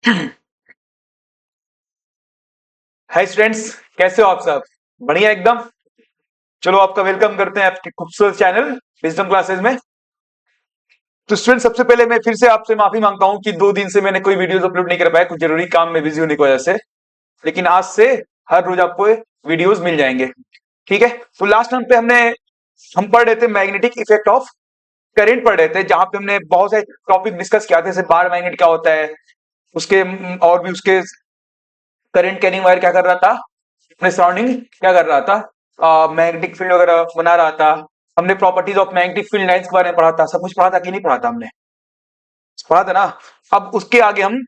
Hi students, कैसे हो आप सब? बढ़िया एकदम। चलो, आपका वेलकम करते हैं आपके खूबसूरत चैनल विजडम क्लासेस में। तो स्टूडेंट, सबसे पहले मैं फिर से आपसे माफी मांगता हूं कि 2 दिन से मैंने कोई वीडियोस अपलोड नहीं कर पाया, कुछ जरूरी काम में बिजी होने की वजह से। लेकिन आज से हर रोज आपको वीडियोस मिल जाएंगे, ठीक है? तो लास्ट टाइम पे हम पढ़ रहे थे मैग्नेटिक इफेक्ट ऑफ करंट पढ़ रहे थे, जहां पे हमने बहुत सारे टॉपिक डिस्कस किया था, जैसे बार मैग्नेट क्या होता है, उसके और भी उसके करंट कैरिंग वायर क्या कर रहा था, अपने सराउंडिंग क्या कर रहा था, मैग्नेटिक फील्ड वगैरह बना रहा था। हमने properties of magnetic field lines के बारे में पढ़ा था, सब कुछ पढ़ा था कि नहीं पढ़ा था? हमने पढ़ा था ना। अब उसके आगे हम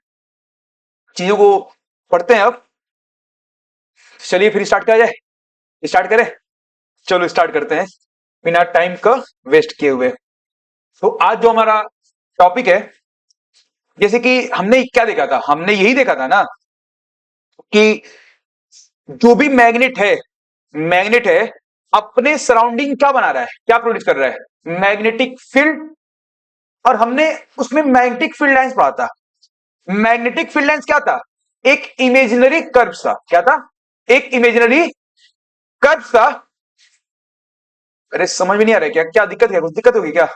चीजों को पढ़ते हैं। अब चलिए फिर स्टार्ट किया जाए। स्टार्ट करें? चलो स्टार्ट करते हैं बिना टाइम का वेस्ट किए हुए। तो आज जो हमारा टॉपिक है, जैसे कि हमने क्या देखा था, हमने यही देखा था ना कि जो भी मैग्नेट है अपने सराउंडिंग क्या बना रहा है, क्या प्रोड्यूस कर रहा है? Magnetic field. और हमने उसमें मैग्नेटिक फील्ड लाइंस पढ़ा था। मैग्नेटिक फील्ड लाइंस क्या था? एक इमेजिनरी कर्व था। क्या था? एक इमेजिनरी कर्व था। अरे समझ में नहीं आ रहा है क्या? क्या दिक्कत है? कुछ दिक्कत होगी क्या?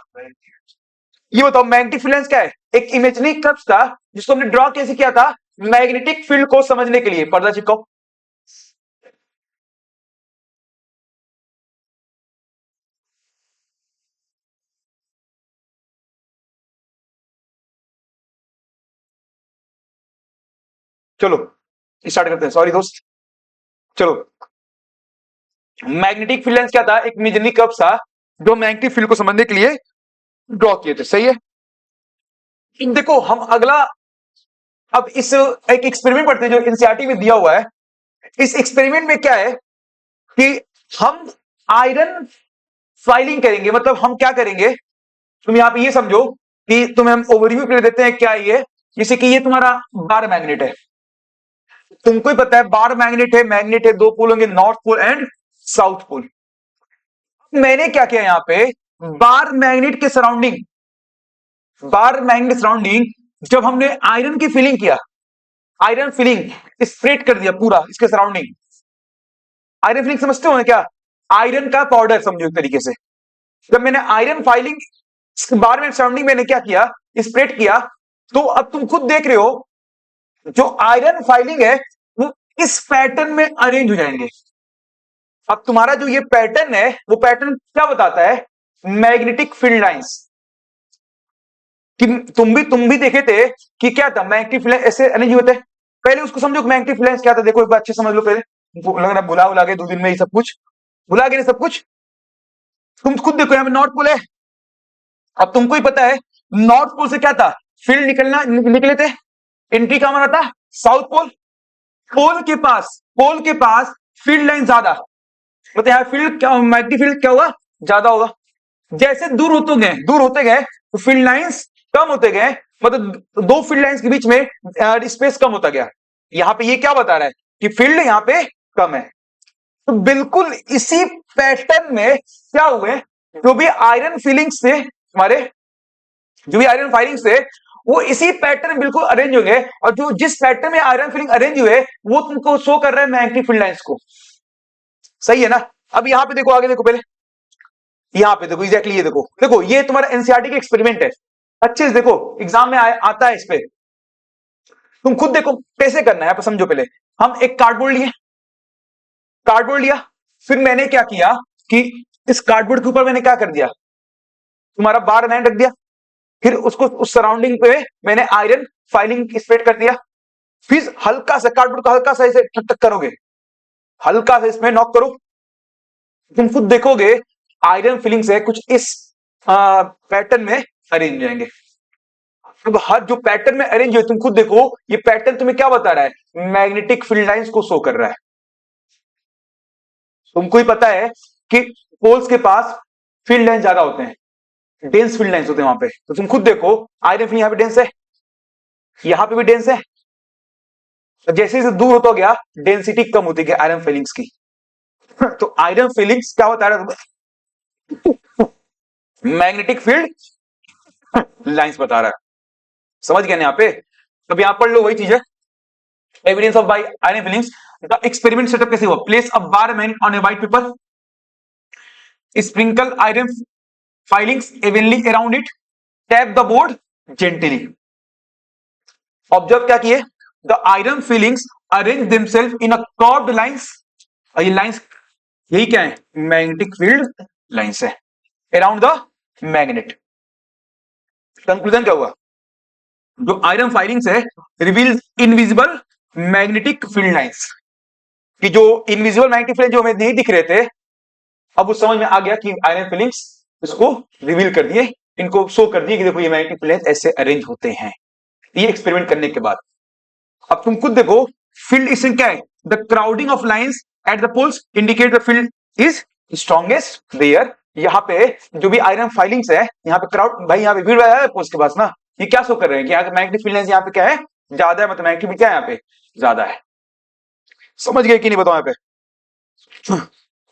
ये बताओ, मैग्नेटिक फील्ड लाइंस क्या है? एक इमेजिनरी कर्व था जिसको हमने ड्रॉ कैसे किया था? मैग्नेटिक फील्ड को समझने के लिए। पर्दा चिपकाओ। चलो स्टार्ट करते हैं। सॉरी दोस्त। चलो, मैग्नेटिक फील्ड लाइंस क्या था? एक इमेजिनरी कर्व था जो मैग्नेटिक फील्ड को समझने के लिए ड्रॉ किए थे। सही है। देखो, हम अगला अब इस एक एक्सपेरिमेंट पढ़ते हैं जो एनसीईआरटी में दिया हुआ है। इस एक्सपेरिमेंट में क्या है कि हम आयरन फाइलिंग करेंगे। मतलब हम क्या करेंगे, तुम यहां पे ये समझो कि तुम्हें हम ओवरव्यू कर देते हैं क्या ये। जैसे कि ये तुम्हारा बार मैग्नेट है, तुमको ही पता है बार मैग्नेट है, दो पोल होंगे, north pole and south pole. मैंने क्या किया यहां पे, बार मैग्नेट सराउंडिंग जब हमने आयरन की फिलिंग किया, आयरन फिलिंग स्प्रेड कर दिया पूरा इसके सराउंडिंग। आयरन फिलिंग समझते हो ना क्या? आयरन का पाउडर समझो एक तरीके से। जब मैंने आयरन फाइलिंग बार में सराउंडिंग मैंने क्या किया, स्प्रेड किया, तो अब तुम खुद देख रहे हो जो आयरन फाइलिंग है वो इस पैटर्न में अरेंज हो जाएंगे। अब तुम्हारा जो ये पैटर्न है वो पैटर्न क्या बताता है? Magnetic field lines. कि तुम भी देखे थे कि क्या था, मैग्नेटिक फील्ड ऐसे अरेंज होते हैं। पहले उसको समझो मैग्नेटिक फील्ड लाइंस क्या था। देखो एक बार अच्छे समझ लो पहले। लग रहा भुला गए 2 दिन में ये सब कुछ, भुला गए सब कुछ। तुम खुद देखो, यहां पे नॉर्थ पोल है। अब तुमको ही पता है नॉर्थ पोल से क्या था, फील्ड निकले थे। एंट्री कहां मारा था? South pole. पोल के पास फील्ड लाइन ज्यादा, मतलब यहाँ फील्ड क्या, मैग्नेटिक फील्ड क्या होगा? ज्यादा होगा। जैसे दूर होते गए तो फील्ड लाइंस कम होते गए, मतलब दो फील्ड लाइंस के बीच में स्पेस कम होता गया। यहाँ पे ये क्या बता रहा है कि फील्ड यहाँ पे कम है। तो बिल्कुल इसी पैटर्न में क्या हुए, जो भी आयरन फीलिंग्स थे हमारे, जो भी आयरन फाइलिंग्स थे, वो इसी पैटर्न में बिल्कुल अरेंज होंगे। और जो जिस पैटर्न में आयरन फीलिंग अरेंज हुए वो तुमको शो कर रहा है मैग्नेटिक फील्ड लाइंस को। सही है ना? अब यहां पे देखो, आगे देखो पहले, यहां पे देखो एग्जैक्टली ये देखो। देखो ये तुम्हारा एनसीईआरटी का एक्सपेरिमेंट है, अच्छे से देखो, एग्जाम में आता है इस पे। तुम खुद देखो कैसे करना है, यहाँ पे समझो। पहले हम एक कार्डबोर्ड लिया, फिर मैंने क्या किया कि इस कार्डबोर्ड के ऊपर मैंने क्या कर दिया, तुम्हारा बार मैन रख दिया। फिर उसको उस सराउंडिंग पे मैंने आयरन फाइलिंग स्प्रेड कर दिया। फिर हल्का सा कार्डबोर्ड का हल्का सा इसे ठक ठक करोगे, हल्का सा इसमें नॉक करो। तुम खुद देखोगे आयरन फिलिंग से कुछ इस पैटर्न में अरेंज हो जाएंगे। अब हर जो पैटर्न में अरेंज हो, तुम खुद देखो ये पैटर्न तुम्हें क्या बता रहा है? मैग्नेटिक फील्ड लाइंस को शो कर रहा है। तुमको ही पता है कि पोल्स के पास फील्ड लाइन ज्यादा होते हैं, डेंस फील्ड लाइंस होते हैं वहां पे। तो तुम खुद देखो आयरन फील्ड यहां पे डेंस है, यहां पे भी डेंस है। तो जैसे जैसे दूर होता गया डेंसिटी कम होती गई आयरन फीलिंग्स की। तो आयरन फीलिंग्स क्या बता रहा है? मैग्नेटिक फील्ड लाइंस बता रहा है। समझ गए ना यहाँ पे? अब यहां पढ़ लो वही चीज है, evidence of by iron filings. The experiment setup कैसे हुआ? Place a bar magnet on a white paper, sprinkle iron filings evenly around it, tap the board gently. Observe क्या किए? The iron filings arrange themselves in a curved lines, और ये lines यही क्या है? Magnetic field lines है around the magnet. Conclusion क्या हुआ? जो आयरन फाइलिंग्स है reveal invisible magnetic field lines, कि जो इनविजिबल मैग्नेटिक फील्ड जो हमें नहीं दिख रहे थे, अब उस समझ में आ गया कि आयरन फीलिंग्स इसको रिवील कर दिए, इनको शो कर दिए कि देखो ये मैग्नेटिक फील्ड ऐसे अरेंज होते हैं, ये एक्सपेरिमेंट करने के बाद। अब तुम खुद देखो, फील्ड इसमें क्या है? The crowding of lines at the poles indicate the field is strongest there. यहाँ पे जो भी आयरन फाइलिंग्स है, यहाँ पे क्राउड, भाई यहाँ पे भीड़ है पोल्स के पास ना, ये क्या शो कर रहे हैं कि यहाँ मैग्नेटिक फील्ड लाइंस यहाँ पे क्या है? ज्यादा है, मतलब मैग्नेटिक फील्ड क्या है यहाँ पे? ज्यादा है। समझ गए कि नहीं बताओ? यहाँ पे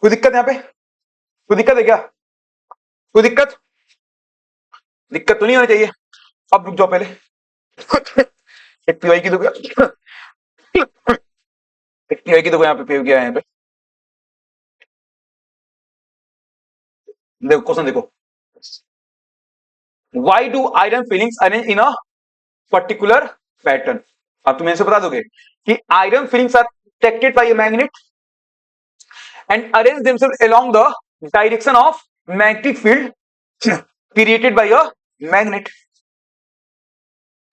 कोई दिक्कत? यहाँ पे कोई दिक्कत है क्या? कोई दिक्कत? दिक्कत तो नहीं होनी चाहिए। अब रुक जाओ पहले एक पीवाई की दुकान, एक पीवाई की दुकान यहाँ पे पे गया है। यहाँ पे देखो क्वेश्चन देखो, why do iron filings arrange in a particular pattern? अब तुम ऐसे बता दोगे कि iron filings are attracted by a magnet and arrange themselves along the direction of magnetic field created by a magnet.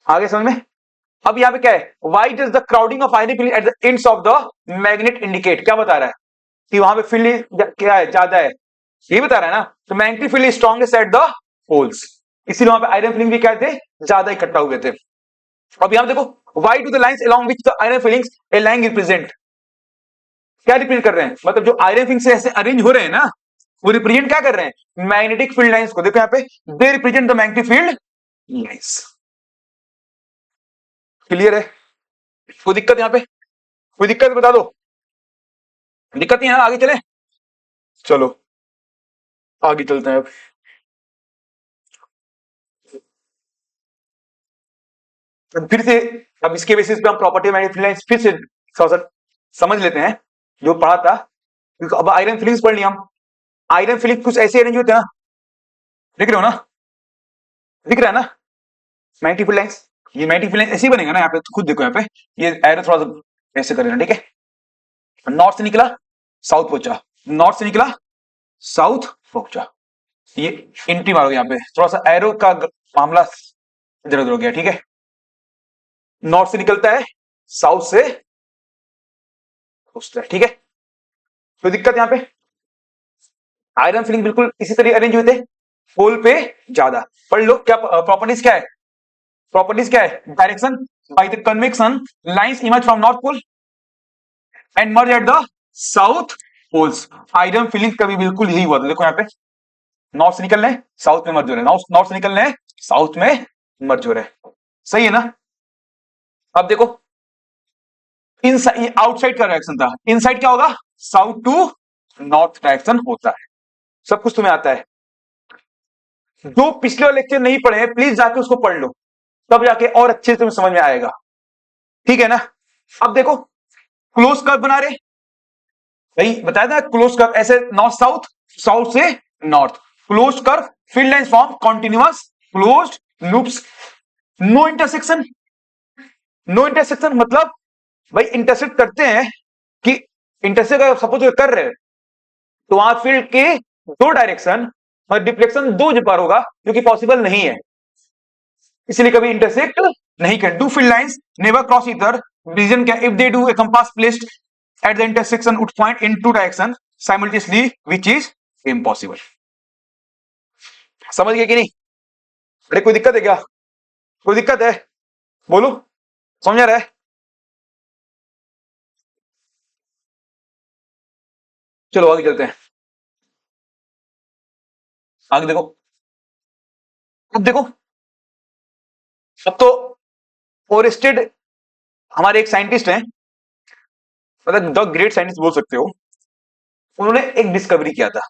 आगे समझ में? अब यहां पे क्या है? Why does the crowding of iron field at the ends of the magnet indicate? क्या बता रहा है कि वहां पे फील्ड क्या है? ज्यादा है, ये बता रहा है ना। तो magnetic field strongest at the poles, इसीलिए वहां पे आयरन फीलिंग भी क्या थे? ज्यादा इकट्ठा हुए थे। अब यहां देखो, why do the lines along which the iron fillings a line represent? क्या रिप्रेजेंट कर रहे हैं? मतलब जो आयरन फिलिंग से ऐसे अरेंज हो रहे हैं ना, वो रिप्रेजेंट क्या कर रहे हैं? मैग्नेटिक फील्ड लाइंस को। देखो यहाँ पे, they represent the magnetic field lines. Clear है? कोई दिक्कत यहाँ पे? कोई दिक्कत बता दो, दिक्कत नहीं है? आगे चले, चलो आगे चलते हैं। अब फिर से, अब इसके बेसिस पे हम प्रॉपर्टी मैग्नेटिक फील्ड लाइंस फिर से थोड़ा सा समझ लेते हैं जो पढ़ा था, क्योंकि अब आयरन फीलिंग्स पढ़ लिया हम। आयरन फीलिंग कुछ ऐसे अरेंज होते हैं ना, देख रहे हो ना? दिख रहा है ना मैग्नेटिक फील्ड लाइंस? ये मैग्नेटिक फील्ड लाइंस ऐसे ही बनेगा ना। यहाँ पे तो खुद देखो, यहाँ पे ये एरो थोड़ा सा ऐसे करेगा, ठीक है? नॉर्थ से निकला, साउथ पहुंचा, नॉर्थ से निकला, साउथ पहुंचा। ये एंट्री मारो, यहाँ पे थोड़ा सा एरो का मामला इधर उधर हो गया, ठीक है? नॉर्थ से निकलता है, साउथ से पहुंचता है, ठीक है? कोई दिक्कत यहाँ पे? आयरन फीलिंग बिल्कुल इसी तरह अरेंज हुए थे, पोल पे ज्यादा। पढ़ लो क्या प्रॉपर्टीज क्या है? प्रॉपर्टीज क्या है? Direction by the convection lines emerge from north pole and merge at the south poles. Iron filing का भी बिल्कुल यही हुआ था। देखो यहाँ पे, नॉर्थ से निकल रहे हैं, साउथ में मर्ज हो रहे हैं, नॉर्थ से निकल रहे हैं, साउथ में मर्ज हो रहे हैं। सही है ना? अब देखो, इनसाइड आउटसाइड का डायरेक्शन था, इनसाइड क्या होगा? साउथ टू नॉर्थ डायरेक्शन होता है। सब कुछ तुम्हें आता है। जो पिछले वाले लेक्चर नहीं पढ़े हैं, प्लीज जाके उसको पढ़ लो, तब जाके और अच्छे से तुम्हें समझ में आएगा, ठीक है ना? अब देखो, क्लोज कर्व बना रहे, भाई बताया था क्लोज कर्व ऐसे नॉर्थ साउथ, साउथ से north, close curve, field lines form continuous closed loops, no intersection. No intersection मतलब भाई इंटरसेक्ट करते हैं कि इंटरसेक्ट सपोज कर रहे हैं, तो वहां फील्ड के दो डायरेक्शन और डिफ्लेक्शन दो बार होगा, जो कि पॉसिबल नहीं है, इसलिए कभी इंटरसेक्ट नहीं कर। Two field lines never cross each other, reason क्या? If they do, a compass placed at the intersection would point in two direction simultaneously which is impossible. समझ गए कि नहीं? अरे कोई दिक्कत है क्या? कोई दिक्कत है? बोलो, समझ आ रहा है? चलो आगे चलते हैं। आगे देखो, अब देखो, अब तो ओरेस्टेड हमारे एक साइंटिस्ट हैं, मतलब द ग्रेट साइंटिस्ट बोल सकते हो, उन्होंने एक डिस्कवरी किया था।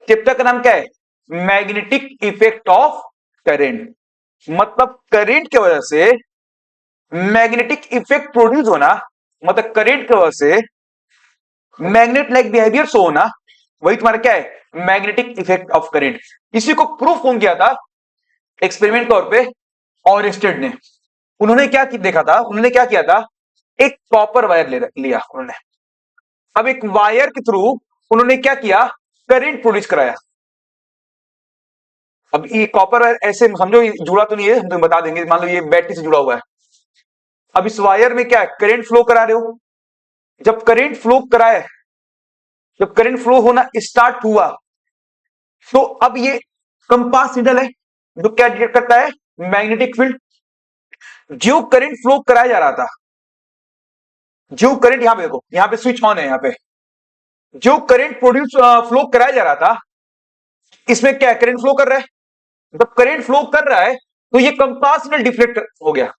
चैप्टर का नाम क्या है? Magnetic effect of current. मतलब करंट की वजह से मैग्नेटिक इफेक्ट प्रोड्यूस होना, मतलब करंट की वजह से मैग्नेट लाइक बिहेवियर शो होना, वही तुम्हारा क्या है, मैग्नेटिक इफेक्ट ऑफ करंट। इसी को प्रूफ कौन किया था एक्सपेरिमेंट तौर पे, ऑरेस्टेड ने। उन्होंने क्या देखा था, उन्होंने क्या किया था, एक कॉपर वायर लिया उन्होंने। अब एक वायर के थ्रू उन्होंने क्या किया, करंट प्रोड्यूस कराया। अब ये कॉपर वायर ऐसे समझो, ये जुड़ा तो नहीं है, हम तुम्हें बता देंगे, मान लो ये बैटरी से जुड़ा हुआ है। अब इस वायर में क्या है, करंट फ्लो करा रहे हो। जब करंट फ्लो कराए, जब करंट फ्लो होना स्टार्ट हुआ, तो अब ये कंपास निडल है जो क्या डिटेक्ट करता है, मैग्नेटिक फील्ड। जो करंट फ्लो कराया जा रहा था, जो करंट यहां पे देखो, यहां पे स्विच ऑन है, यहां पे जो करंट प्रोड्यूस फ्लो कराया जा रहा था, इसमें क्या करंट फ्लो कर रहा है। जब करंट फ्लो कर रहा है तो ये कंपास निडल डिफ्लेक्ट हो गया,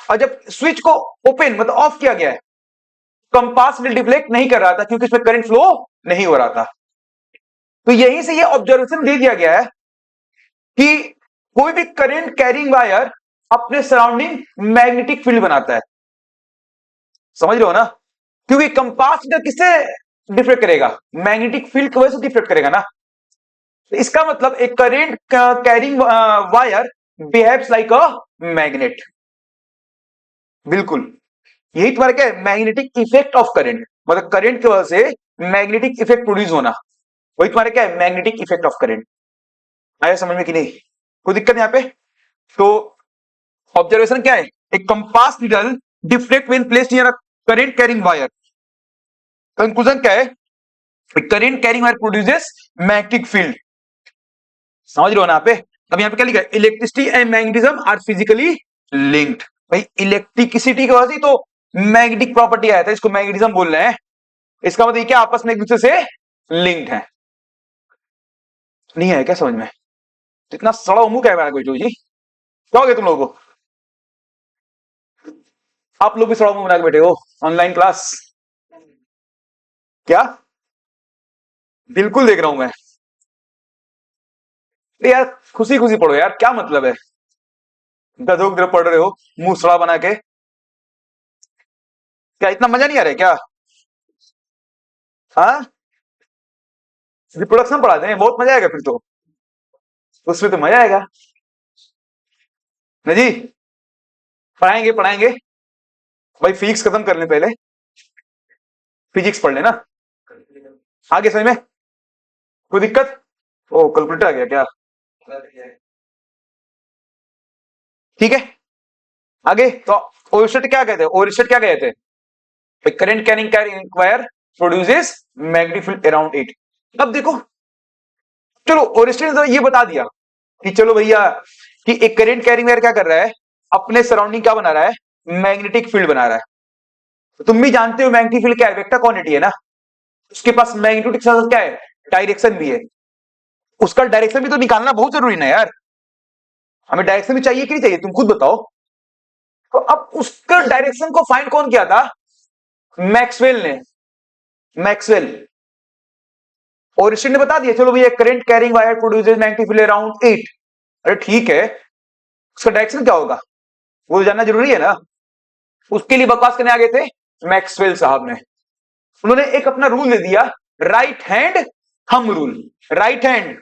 और जब स्विच को ओपन मतलब ऑफ किया गया है, कंपास निडल डिफ्लेक्ट नहीं कर रहा था क्योंकि इसमें करंट फ्लो नहीं हो रहा था। तो यहीं से ये ऑब्जर्वेशन दे दिया गया है कि कोई भी करंट कैरिंग वायर अपने सराउंडिंग मैग्नेटिक फील्ड बनाता है। समझ रहे हो ना, क्योंकि कंपास निडल किससे डिफ्लेक्ट करेगा, मैग्नेटिक फील्ड की वजह से डिफ्लेक्ट करेगा ना। तो इसका मतलब एक current carrying wire behaves like a magnet. बिल्कुल, यही तुम्हारा क्या है, मैग्नेटिक इफेक्ट ऑफ करंट, मतलब करंट की वजह से मैग्नेटिक इफेक्ट प्रोड्यूस होना, वही तुम्हारा क्या है, मैग्नेटिक इफेक्ट ऑफ करंट। आया समझ में कि नहीं, कोई दिक्कत यहां पे। तो ऑब्जर्वेशन क्या है, एक compass needle deflect when placed near a current carrying wire. Conclusion क्या है, current carrying wire produces magnetic field. समझ रहे हो ना यहाँ पे। अब यहाँ पे क्या लिखा है, electricity and magnetism are physically linked. भाई इलेक्ट्रिसिटी की वजह से तो मैग्नेटिक प्रॉपर्टी आया था, इसको मैग्नेटिज्म बोल रहे हैं। इसका मतलब क्या, आपस में एक दूसरे से लिंक्ड है। नहीं है क्या समझ में, इतना सड़ा मुंह क्या है कोई जी, क्या हो गया तुम लोगों को, आप लोग भी सड़ा मुंह बना के बैठे हो, ऑनलाइन क्लास क्या, बिल्कुल देख रहा हूं मैं। यार खुशी खुशी पढ़ो यार, क्या मतलब है, गधों की तरह पढ़ रहे हो मुंह सड़ा बना के, क्या इतना मजा नहीं आ रहा है क्या। हाँ, रिप्रोडक्शन पढ़ाते हैं, बहुत मजा आएगा फिर तो, उसमें तो मजा आएगा ना जी। पढ़ाएंगे पढ़ाएंगे, भाई फिजिक्स खत्म कर लें पहले, फिजिक्स पढ़ लेना, आगे समझ में कोई दिक्कत। ओ कैलकुलेटर आ गया क्या, ठीक है। आगे तो ओरिस्टेट क्या कहते हैं, ओरिस्टेट क्या कहते हैं, current carrying wire produces magnetic field around it. अब देखो, चलो ओरिस्टेट ने तो ये बता दिया कि चलो भैया कि एक करंट कैरिंग वायर क्या कर रहा है, अपने सराउंडिंग क्या बना रहा है, मैग्नेटिक फील्ड बना रहा है। तो तुम भी जानते हो मैग्नेटिक फील्ड क्या है, वेक्टर क्वांटिटी है ना, उसके पास मैग्नीट्यूड के साथ क्या है, डायरेक्शन भी है। उसका डायरेक्शन भी तो निकालना बहुत जरूरी ना यार, हमें डायरेक्शन भी चाहिए कि नहीं चाहिए, तुम खुद बताओ। तो अब उसका डायरेक्शन को फाइंड कौन किया था, मैक्सवेल ने, मैक्सवेल। और इसने बता दिया चलो भैया current carrying wire produces magnetic field around 8। अरे ठीक है, उसका डायरेक्शन क्या होगा वो जानना जरूरी है ना। उसके लिए बकवास करने आ गए थे मैक्सवेल साहब ने। उन्होंने एक अपना रूल दे दिया, right hand thumb rule. Right hand,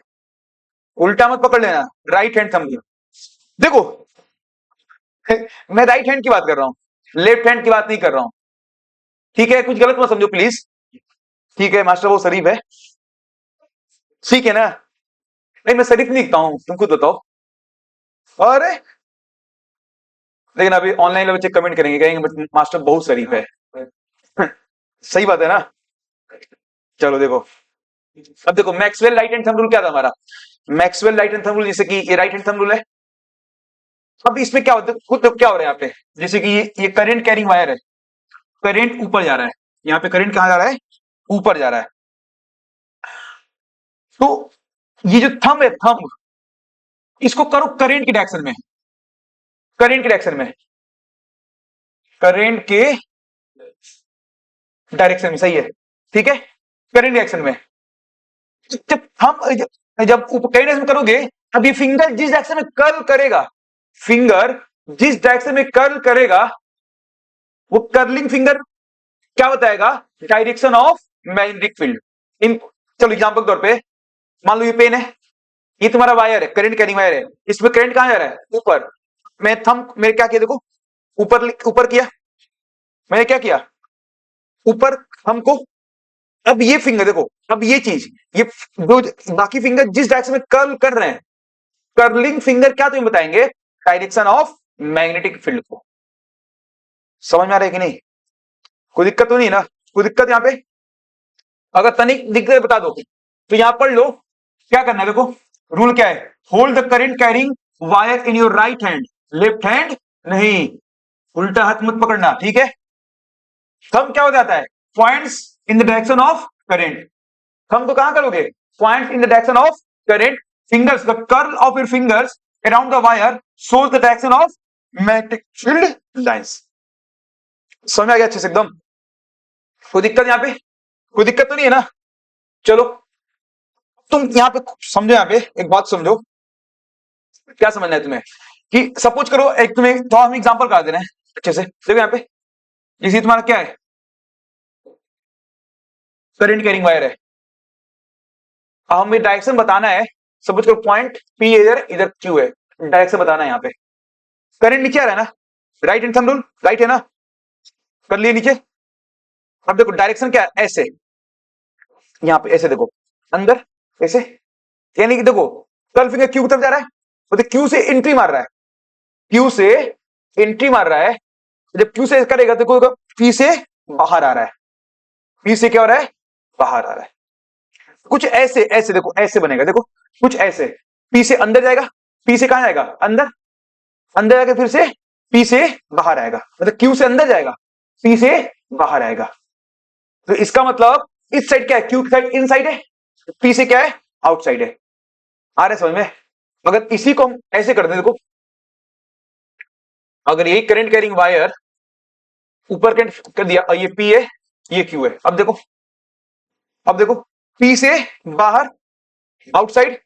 उल्टा मत पकड़ लेना, राइट हैंड थंब रूल। देखो मैं राइट हैंड की बात कर रहा हूं, लेफ्ट हैंड की बात नहीं कर रहा हूं, ठीक है, कुछ गलत मत समझो प्लीज। ठीक है मास्टर वो शरीफ है, ठीक है ना। नहीं मैं शरीफ नहीं दिखता हूं, तुम खुद बताओ। अरे लेकिन अभी ऑनलाइन बच्चे कमेंट करेंगे, कहेंगे मास्टर बहुत शरीफ है। सही बात है ना। चलो देखो, अब देखो Maxwell right hand thumb rule क्या था हमारा, Maxwell right hand thumb rule, जैसे कि ये राइट हैंड थंब रूल है। अब इसमें क्या होता है, खुद क्या हो रहा है यहाँ पे, जैसे कि ये करंट कैरिंग वायर है, करंट ऊपर जा रहा है, यहाँ पे करंट कहां जा रहा है, ऊपर जा रहा है। तो ये जो थंब है, थंब, इसको करो करंट की डायरेक्शन में, करंट की डायरेक्शन में, करंट के डायरेक्शन में, सही है, ठीक है, करंट डायरेक्शन में। जब हम जब करंट डायरेक्शन में करोगे अब ये फिंगर जिस डायरेक्शन में कर्ल करेगा, फिंगर जिस डायरेक्शन में कर्ल करेगा, वो कर्लिंग फिंगर क्या बताएगा? Direction of magnetic field. इन चलो एग्जांपल के तौर पे मान लो ये पेन है, ये तुम्हारा वायर है, करंट कैरिंग वायर है, इसमें करंट कहां जा रहा है? ऊपर। मैं थंब मेरे क्या किया देखो, ऊपर ऊपर किया, मैंने क्या किया? ऊपर हमको। अब ये फिंगर देखो, अब ये चीज, ये जो बाकी फिंगर जिस डायरेक्शन में कर्ल कर रहे हैं, कर्लिंग फिंगर क्या तुम्हें बताएंगे? डायरेक्शन ऑफ मैग्नेटिक फील्ड को। समझ में आ रहा है कि नहीं? कोई दिक्कत तो नहीं ना? कोई दिक्कत यहां पे? अगर तनिक दिक्कत बता दो तो यहां पढ़ लो क्या करना है। देखो रूल क्या है, hold the current carrying wire in your right hand, left hand नहीं, उल्टा हाथ मत पकड़ना, ठीक है? थंब क्या हो जाता है? Points in the direction of current. Thumb को कहां करोगे? Point in the direction of current. Fingers, the curl of your fingers around the wire shows the direction of magnetic field lines. समझ आ गया अच्छे से एकदम? कोई दिक्कत यहां पे? कोई दिक्कत तो नहीं है ना? चलो तुम यहां पे समझो, यहां पे एक बात समझो, क्या समझना है तुम्हें कि सपोज करो एक तुम्हें तो हम एग्जांपल कर दे रहे हैं अच्छे से। देखो यहां पे इसी तुम्हारा क्या है? करंट कैरिंग वायर है। अब हमें डायरेक्शन बताना है, सपोज करो पॉइंट पी इधर, इधर क्यू है, डायरेक्शन बताना है। यहां पे करंट नीचे आ रहा है ना, right hand thumb rule, right है ना, कर लिए नीचे। अब देखो डायरेक्शन क्या है? ऐसे, यहां पे ऐसे देखो, अंदर ऐसे, यानी कि देखो कर्ल फिंगर क्यू की तरफ जा रहा है, मतलब क्यू से एंट्री मार रहा है, क्यू से एंट्री मार रहा है। जब क्यू से करेगा देखो पी से बाहर आ रहा है, पी से क्या हो रहा है? बाहर आ रहा है। कुछ ऐसे, ऐसे देखो, ऐसे बनेगा देखो, कुछ ऐसे, पी से अंदर जाएगा, पी से कहां जाएगा? अंदर, अंदर जाके फिर से पी से बाहर आएगा, मतलब क्यू से अंदर जाएगा, पी से बाहर आएगा। तो इसका मतलब इस साइड क्या है? क्यू की साइड इन साइड है, पी से क्या है? आउटसाइड है। आ रहे समझ में? अगर इसी को हम ऐसे कर दें, देखो अगर यही करंट कैरिंग वायर ऊपर करंट कर दिया और ये पी है, ये क्यू है, अब देखो, अब देखो पी से बाहर आउटसाइड,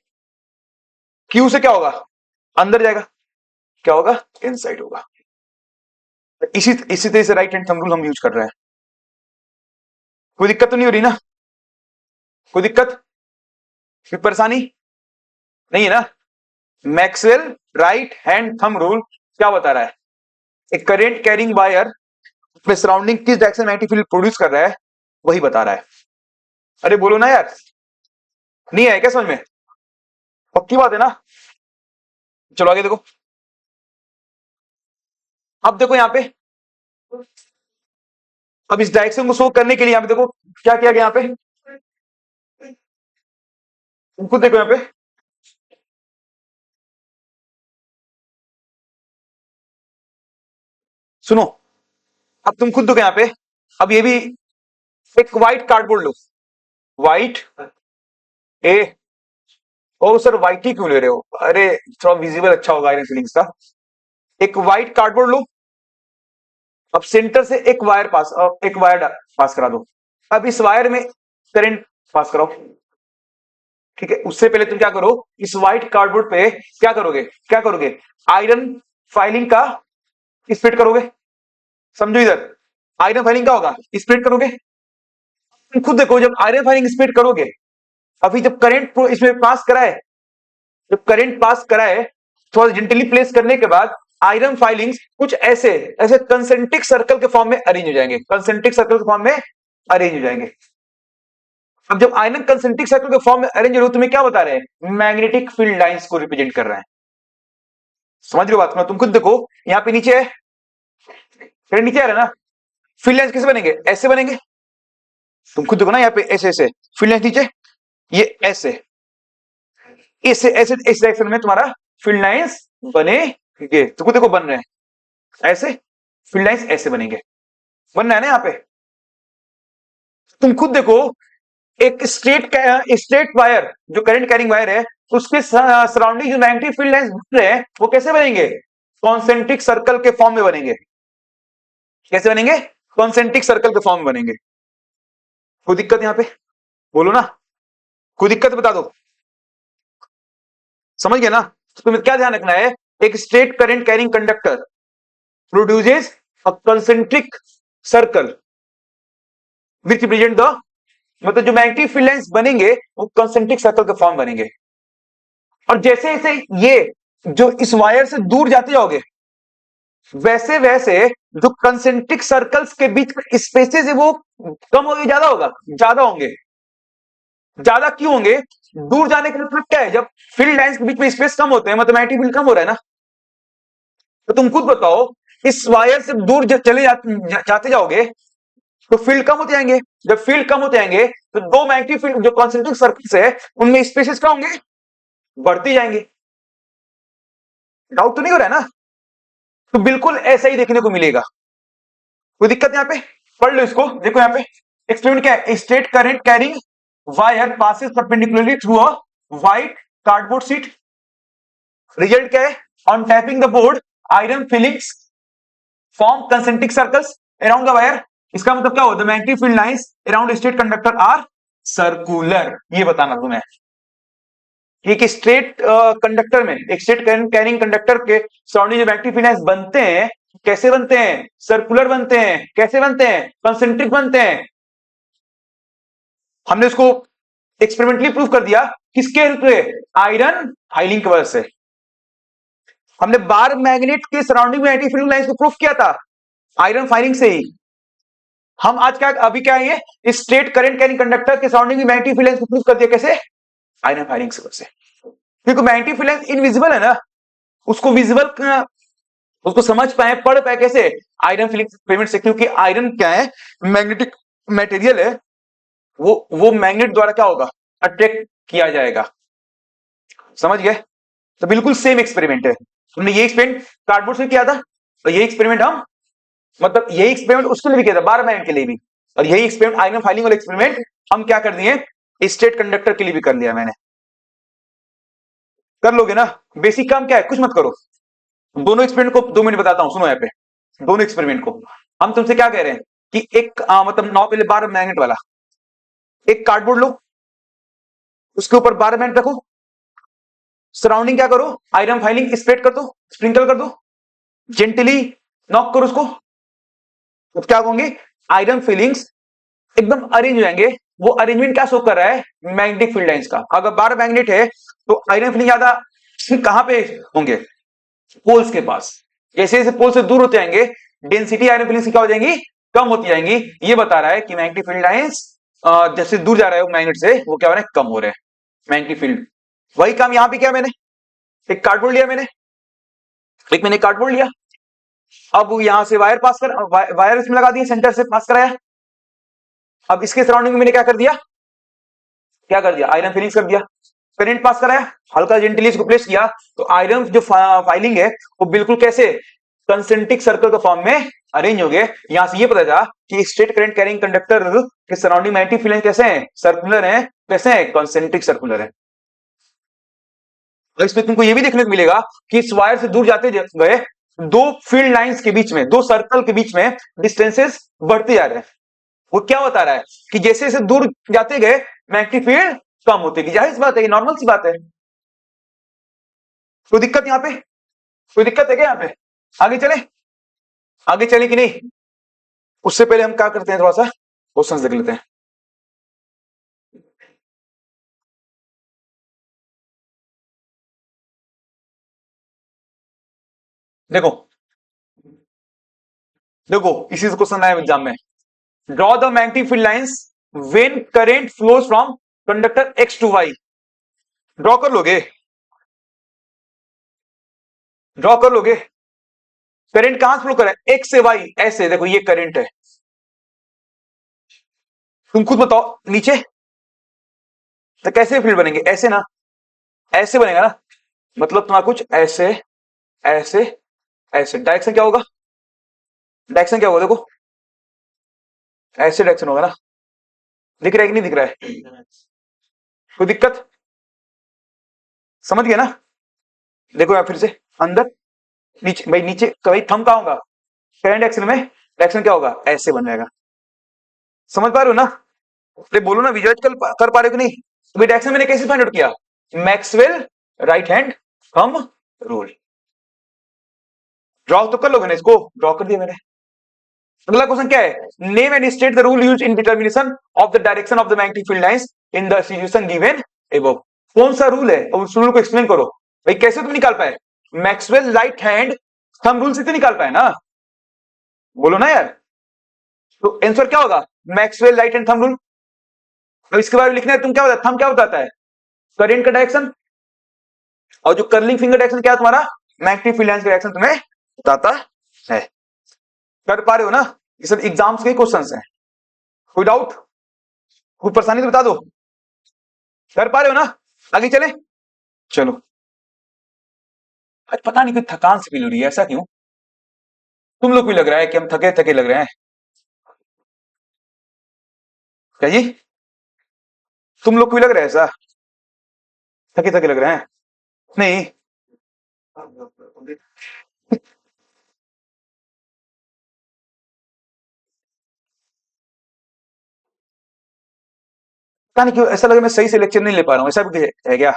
क्यू से क्या होगा? अंदर जाएगा, क्या होगा? इनसाइड होगा। इसी तरह से राइट हैंड थंब रूल हम यूज कर रहे हैं। कोई दिक्कत तो नहीं हो रही ना? कोई दिक्कत, कोई परेशानी नहीं है ना? Maxwell right hand thumb rule क्या बता रहा है? एक करंट कैरिंग वायर में सराउंडिंग किस डायरेक्शन में मैग्नेटिक फील्ड प्रोड्यूस कर रहा है, वही बता रहा है। अरे बोलो ना यार, नहीं है क्या समझ में? पक्की बात है ना? चलो आगे देखो, अब देखो यहां पे, अब इस डायरेक्शन को शो करने के लिए यहां पे देखो क्या किया गया, यहां पे खुद देखो, यहां पे सुनो, अब तुम खुद देखो यहां पे, अब ये भी एक व्हाइट कार्डबोर्ड लो, व्हाइट ए, ओ सर व्हाइट ही क्यों ले रहे हो? अरे थोड़ा विजिबल अच्छा होगा आयरन फिलिंग्स का। एक व्हाइट कार्डबोर्ड लो, अब सेंटर से एक वायर पास, एक वायर पास करा दो। अब इस वायर में करंट पास कराओ, ठीक है? उससे पहले तुम क्या करो, इस व्हाइट कार्डबोर्ड पे क्या करोगे? क्या करोगे? आयरन फाइलिंग का स्प्लिट करोगे। समझो इधर, आयरन फाइलिंग का होगा, स्प्लिट करोगे। तुम खुद देखो जब आयरन फाइलिंग स्प्लिट करोगे, अभी जब करंट इसमें पास कराए, जब करंट पास कराए, थोड़ा जेंटली प्लेस करने के बाद आयरन फाइलिंग्स कुछ ऐसे ऐसे कंसेंट्रिक सर्कल के फॉर्म में अरेंज हो जाएंगे, कंसेंट्रिक सर्कल के फॉर्म में अरेंज हो जाएंगे। अब जब आयरन कंसेंट्रिक सर्कल के फॉर्म में अरेंज हो, तुम्हें क्या बता रहे हैं? मैग्नेटिक फील्ड लाइंस को रिप्रेजेंट कर रहे हैं। समझ रहे हो बात को? तुम खुद देखो यहां पे नीचे है, करंट नीचे आ रहा है ना, फील्ड लाइंस कैसे बनेंगे? ऐसे बनेंगे। तुम खुद देखो ना यहाँ पे ऐसे ऐसे फील्ड लाइंस नीचे, ये ऐसे ऐसे ऐसे इस डायरेक्शन में तुम्हारा फील्ड लाइंस बनेंगे। तो खुद देखो बन रहे हैं ऐसे, फील्ड लाइंस ऐसे बनेंगे, बनना है ना यहाँ पे। तुम खुद देखो एक स्ट्रेट वायर जो करंट कैरिंग वायर है, उसके सराउंडिंग जो मैग्नेटिक फील्ड लाइंस बन रहे हैं वो कैसे बनेंगे? कॉन्सेंट्रिक सर्कल के फॉर्म में बनेंगे। कैसे बनेंगे? कॉन्सेंट्रिक सर्कल के फॉर्म में बनेंगे। कोई दिक्कत यहां पे? बोलो ना, कोई दिक्कत बता दो। समझ गए ना? तो तुम्हें क्या ध्यान रखना है, एक straight current carrying conductor produces a concentric circle which represent the, मतलब जो मैग्नेटिक फील्ड लाइंस बनेंगे वो कंसेंट्रिक सर्कल के फॉर्म बनेंगे। और जैसे जैसे ये जो इस वायर से दूर जाते जाओगे वैसे वैसे जो कंसेंट्रिक सर्कल्स के बीच में स्पेसेस है वो कम होगी ज्यादा होगा, ज्यादा होंगे। ज्यादा क्यों होंगे? दूर जाने का मतलब क्या है, जब फील्ड लाइंस के बीच में स्पेस कम होते हैं मतलब मैग्नेटिक फील्ड कम हो रहा है ना। तो तुम खुद बताओ, इस वायर से दूर जब चले जाते जाओगे तो फील्ड कम होते जाएंगे। जब फील्ड कम होते जाएंगे तो दो मैग्नेटिक फील्ड जो कॉन्सेंट्रिक सर्कल्स है उनमें स्पेसेस क्या होंगे, बढ़ती जाएंगे। डाउट तो नहीं हो रहा है ना? तो बिल्कुल ऐसा ही देखने को मिलेगा, कोई दिक्कत यहां पे? पढ़ लो इसको, देखो यहां पे एक्सपेरिमेंट क्या है, straight current carrying wire passes perpendicularly through a white cardboard sheet. Result क्या है, on tapping the board iron filings form concentric circles around the wire. इसका मतलब क्या होता है, magnetic field lines around straight conductor are circular. ये बताना तुम्हें, एक स्ट्रेट कंडक्टर में, एक स्ट्रेट करंट कैरिंग कंडक्टर के सराउंडिंग जो मैग्नेटिक फील्ड लाइंस बनते हैं, कैसे बनते हैं, सर्कुलर बनते हैं। कैसे बनते हैं, कंसेंट्रिक बनते हैं। हमने उसको एक्सपेरिमेंटली प्रूव कर दिया, किसके हेल्प से, आयरन फाइलिंग की वजह से। हमने बार मैग्नेट के सराउंडिंग मैग्नेटिक फील्ड लाइंस को प्रूफ किया था आयरन फाइलिंग से ही। हम आज क्या, अभी क्या है, ये स्ट्रेट करंट कैरिंग कंडक्टर के सराउंडिंग मैग्नेटिक फील्ड लाइंस को प्रूफ कर दिया, कैसे, आयरन फाइलिंग से वजह से। क्योंकि मैग्नेटिक फील्ड लाइंस इनविजिबल है ना, उसको विजिबल, उसको समझ पाए, पढ़ पाए कैसे, आयरन फिलिंग एक्सपेरिमेंट से। क्योंकि आयरन क्या है, मैग्नेटिक मटेरियल है, वो मैग्नेट द्वारा क्या होगा, अट्रैक्ट किया जाएगा। समझ गए? तो बिल्कुल सेम एक्सपेरिमेंट है। तुमने ये एक्सपेरिमेंट कार्डबोर्ड से किया था, तो ये एक्सपेरिमेंट हम, मतलब यही एक्सपेरिमेंट उसके लिए भी किया था, 12 मैग्नेट के लिए भी। और यही एक्सपेरिमेंट आयरन फाइलिंग वाला एक्सपेरिमेंट हम क्या कर दिए, स्ट्रेट कंडक्टर के लिए भी कर लिया मैंने। कर लोगे ना? बेसिक काम क्या है, कुछ मत करो। दोनों एक्सपेरिमेंट को 2 मिनट बताता हूं, सुनो यहाँ पे। दोनों एक्सपेरिमेंट को हम तुमसे क्या कह रहे हैं कि एक मतलब 9 पहले 12 मैग्नेट वाला एक कार्डबोर्ड लो, उसके ऊपर 12 मैग्नेट रखो, सराउंडिंग क्या करो, आयरन फाइलिंग स्प्रेड कर दो, स्प्रिंकल कर दो, जेंटली नॉक करो उसको। तो क्या होंगे, आयरन फिलिंग्स एकदम अरेंज हो जाएंगे। वो अरेंजमेंट क्या शो कर रहा है, मैग्नेटिक फील्ड लाइंस का। अगर 12 मैग्नेट है तो आयरन फिलिंग ज्यादा कहां पे होंगे, पोल्स के पास। जैसे जैसे पोल से दूर होते जाएंगे डेंसिटी आयरन फिलिंग्स क्या हो जाएंगी, कम होती जाएंगी। ये बता रहा है कि मैग्नेटिक फील्ड लाइंस जैसे दूर जा रहा है मैग्नेट से, वो क्या हो रहा है, कम हो रहे हैं मैग्नेटिक फील्ड। वही काम यहां पे किया मैंने, एक कार्डबोर्ड लिया मैंने, कार्डबोर्ड लिया। अब यहां से वायर पास कर, वायर इसमें लगा दिया, सेंटर से पास कराया। अब इसके सराउंडिंग में मैंने क्या कर दिया, आयरन फिलिंग्स कर दिया, करंट पास कराया, हल्का जेंटली इसको प्लेस किया। तो आयरन जो फाइलिंग है वो बिल्कुल कैसे, कंसेंट्रिक सर्कल के फॉर्म में अरेंज हो गए। यहां से ये पता चला कि स्ट्रेट करंट कैरिंग कंडक्टर के सराउंडिंग मैग्नेटिक फील्ड कैसे हैं, सर्कुलर हैं। कैसे हैं, कंसेंट्रिक सर्कुलर है। इसमें तुमको ये भी देखने को मिलेगा कि इस वायर से दूर जाते गए दो फील्ड लाइंस के बीच में, दो सर्कल के बीच में डिस्टेंसेस बढ़ते जा रहे हैं। वो क्या बता रहा है कि जैसे जैसे दूर जाते गए मैग्नेटिक फील्ड कम होती गई। जाहिर सी बात है, नॉर्मल सी बात है। कोई दिक्कत यहां पे, कोई दिक्कत है क्या यहां पे? आगे चले, आगे चले कि नहीं? उससे पहले हम क्या करते हैं, थोड़ा सा क्वेश्चंस देख लेते हैं। देखो देखो इसी से क्वेश्चन आया एग्जाम में। Draw the magnetic field lines when current flows from conductor X to Y. Draw कर लोगे, ड्रॉ कर लोगे। करंट कहां से फ्लो कर रहा है, एक्स से वाई, ऐसे देखो ये करंट है। तुम खुद बताओ, नीचे तो कैसे फील्ड बनेंगे, ऐसे ना, ऐसे बनेगा ना। मतलब तुम्हारा कुछ ऐसे, ऐसे, ऐसे। डायरेक्शन क्या होगा, डायरेक्शन क्या होगा, देखो ऐसे डायरेक्शन होगा ना। दिख रहा है कि नहीं दिख रहा है? कोई दिक्कत, समझ गया ना? देखो यहां फिर से अंदर, नीचे, भाई नीचे भाई थंब कहां होगा, करंट डायरेक्शन में डायरेक्शन क्या होगा, ऐसे बन जाएगा। समझ पा रहे हो ना? अरे बोलो ना, विजुअलाइज कर पा रहे हो कि नहीं? तो डायरेक्शन मैंने कैसे फाइंड आउट किया, Maxwell right hand thumb rule. Draw तो कर लोगे ना, इसको ड्रॉ कर दिया मैंने। अगला क्वेश्चन क्या है, name and state the rule used in determination of the direction of the magnetic field lines in the situation given above. कौन सा रूल है और उस रूल को एक्सप्लेन करो। भाई कैसे तुम निकाल पाए, Maxwell right hand thumb rule से तो निकाल पाए ना, बोलो ना यार। तो आंसर क्या होगा, Maxwell right hand thumb rule. अब इसके बारे में लिखना है तुम, क्या होता है थंब, क्या बताता है करंट का डायरेक्शन, और जो कर्लिंग फिंगर डायरेक्शन क्या है तुम्हारा, मैग्नेटिक फील्ड लाइंस का डायरेक्शन तुम्हें बताता है। कर पा रहे हो ना, ये सब एग्जाम्स के क्वेश्चंस हैं। कोई डाउट, कोई परेशानी तो बता दो, कर पा रहे हो ना, आगे चले। चलो, आज पता नहीं कोई थकान से फील हो रही है, ऐसा क्यों, तुम लोग भी लग रहा है कि हम थके थके लग रहे हैं क्या जी, तुम लोग को भी लग रहा है ऐसा, थके थके लग रहे हैं नहीं। पता नहीं क्यों ऐसा लगा मैं सही से लेक्चर नहीं ले पा रहा हूँ, ऐसा भी है क्या,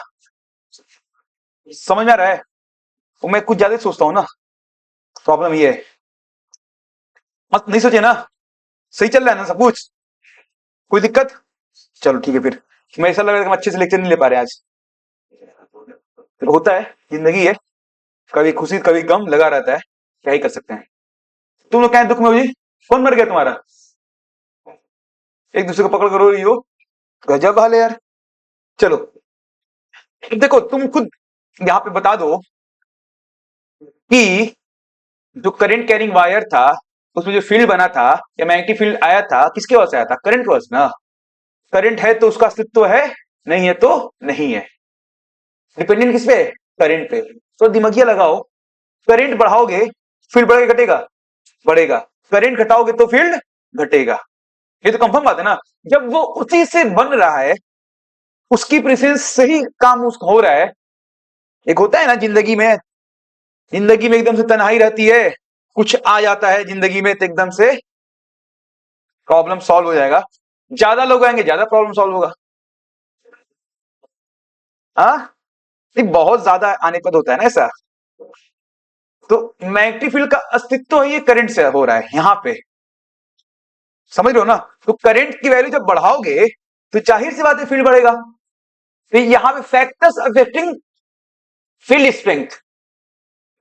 समझ में आ रहा है। वो मैं कुछ ज्यादा ही सोचता हूँ ना, प्रॉब्लम ये है। मत नहीं सोचे ना, सही चल रहा है ना सब कुछ, कोई दिक्कत। चलो ठीक है फिर, मैं ऐसा लग रहा है कि हम अच्छे से लेक्चर नहीं ले पा रहे आज। फिर होता है, जिंदगी है, कभी खुशी कभी गम लगा रहता है, क्या ही कर सकते हैं। तुम लोग क्या दुख में हो जी, कौन मर गया तुम्हारा, एक दूसरे को पकड़ कर रो रही हो, गजब हाल है यार। चलो देखो, तुम खुद यहाँ पे बता दो कि जो करंट कैरिंग वायर था उसमें जो फील्ड बना था या मैग्नेटिक फील्ड आया था, किसके वजह से आया था, करंट की वजह से ना। करंट है तो उसका अस्तित्व है, नहीं है तो नहीं है, डिपेंडेंट किस पे, करंट पे। तो दिमागिया लगाओ, करंट बढ़ाओगे फील्ड बढ़ेगा घटेगा, बढ़ेगा, करंट घटाओगे तो फील्ड घटेगा, ये तो कंफर्म बात है ना। जब वो उसी से बन रहा है, उसकी प्रेजेंस से ही काम उसको हो रहा है। एक होता है ना जिंदगी में, जिंदगी में एकदम से तन्हाई रहती है, कुछ आ जाता है जिंदगी में तो एकदम से प्रॉब्लम सॉल्व हो जाएगा, ज्यादा लोग आएंगे ज्यादा प्रॉब्लम सॉल्व होगा। हाँ, बहुत ज्यादा आने पर होता है ना ऐसा। तो मैग्नेटिक फील्ड का अस्तित्व ही ये करंट से हो रहा है यहां पे, समझ रहे हो ना। तो करंट की वैल्यू जब बढ़ाओगे तो जाहिर सी बात है फील्ड बढ़ेगा। तो यहां पे फैक्टर्स अफेक्टिंग फील्ड स्ट्रेंथ,